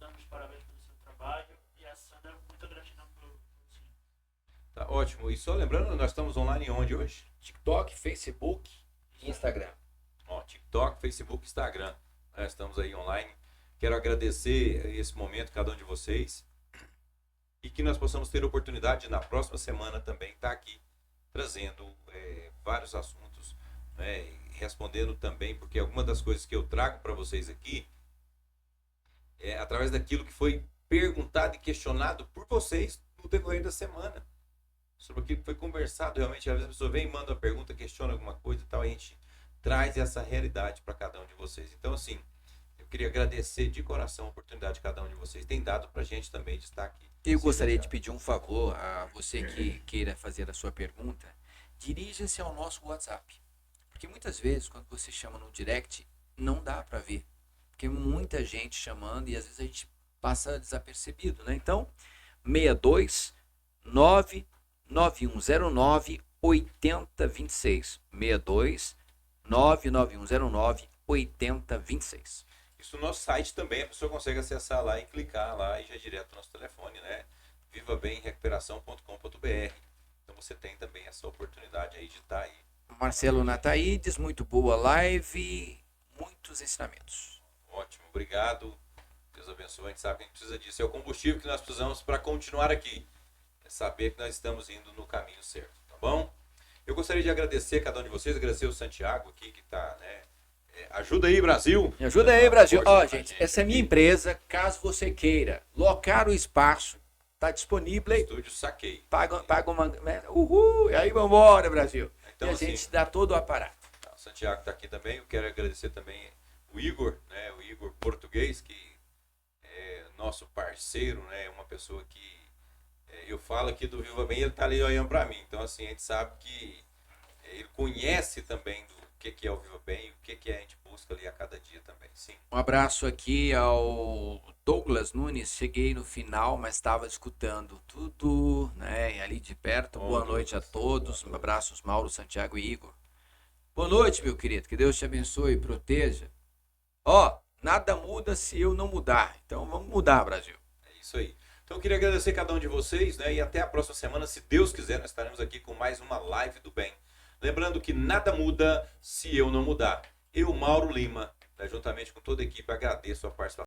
dando os parabéns pelo seu trabalho e a Sandra, muita gratidão pelo sim. Tá ótimo. E só lembrando, nós estamos online onde hoje? TikTok, Facebook e Instagram. Ó, TikTok, Facebook, Instagram. Nós estamos aí online. Quero agradecer esse momento, cada um de vocês. E que nós possamos ter a oportunidade de, na próxima semana também estar aqui trazendo vários assuntos, né, e respondendo também, porque algumas das coisas que eu trago para vocês aqui é através daquilo que foi perguntado e questionado por vocês no decorrer da semana. Sobre aquilo que foi conversado, realmente, às vezes a pessoa vem e manda uma pergunta, questiona alguma coisa e tal, e a gente traz essa realidade para cada um de vocês. Então, assim, eu queria agradecer de coração a oportunidade que cada um de vocês tem dado para a gente também de estar aqui. Eu gostaria de pedir um favor a você que queira fazer a sua pergunta, dirija-se ao nosso WhatsApp. Porque muitas vezes, quando você chama no direct, não dá para ver. Porque muita gente chamando e às vezes a gente passa desapercebido, né? Então, 62 99109 8026. 62 99109 8026. Isso no nosso site também, a pessoa consegue acessar lá e clicar lá e já direto no nosso telefone, né? vivabemrecuperação.com.br. Então você tem também essa oportunidade aí de estar aí. Marcelo Nataídes, muito boa live, muitos ensinamentos. Ótimo, obrigado. Deus abençoe. A gente sabe que a gente precisa disso. É o combustível que nós precisamos para continuar aqui. É saber que nós estamos indo no caminho certo, tá bom? Eu gostaria de agradecer a cada um de vocês, agradecer o Santiago aqui que está, né? Ajuda aí, Brasil. Me ajuda aí, Brasil. Ó, Força, gente, essa é a minha empresa. Caso você queira locar o espaço, tá disponível aí. Estúdio Saquei. Paga uma. Uhul! E aí, vambora, Brasil. Então, e a assim, gente dá todo o aparato. o Santiago está aqui também. Eu quero agradecer também o Igor, né? O Igor português, que é nosso parceiro, né? Uma pessoa que eu falo aqui do Viva Bem, ele está ali olhando para mim. Então, assim, a gente sabe que ele conhece também do que é o Viva Bem, o que a gente busca ali a cada dia também. Sim. Um abraço aqui ao Douglas Nunes. Cheguei no final, mas estava escutando tudo, né? Ali de perto. Boa noite a todos. Um abraço, Mauro, Santiago e Igor. Boa noite, meu querido. Que Deus te abençoe e proteja. Ó, nada muda se eu não mudar. Então vamos mudar, Brasil. É isso aí. Então eu queria agradecer cada um de vocês, né? E até a próxima semana, se Deus quiser, nós estaremos aqui com mais uma live do bem. Lembrando que nada muda se eu não mudar. Eu, Mauro Lima, né, juntamente com toda a equipe, agradeço a participação.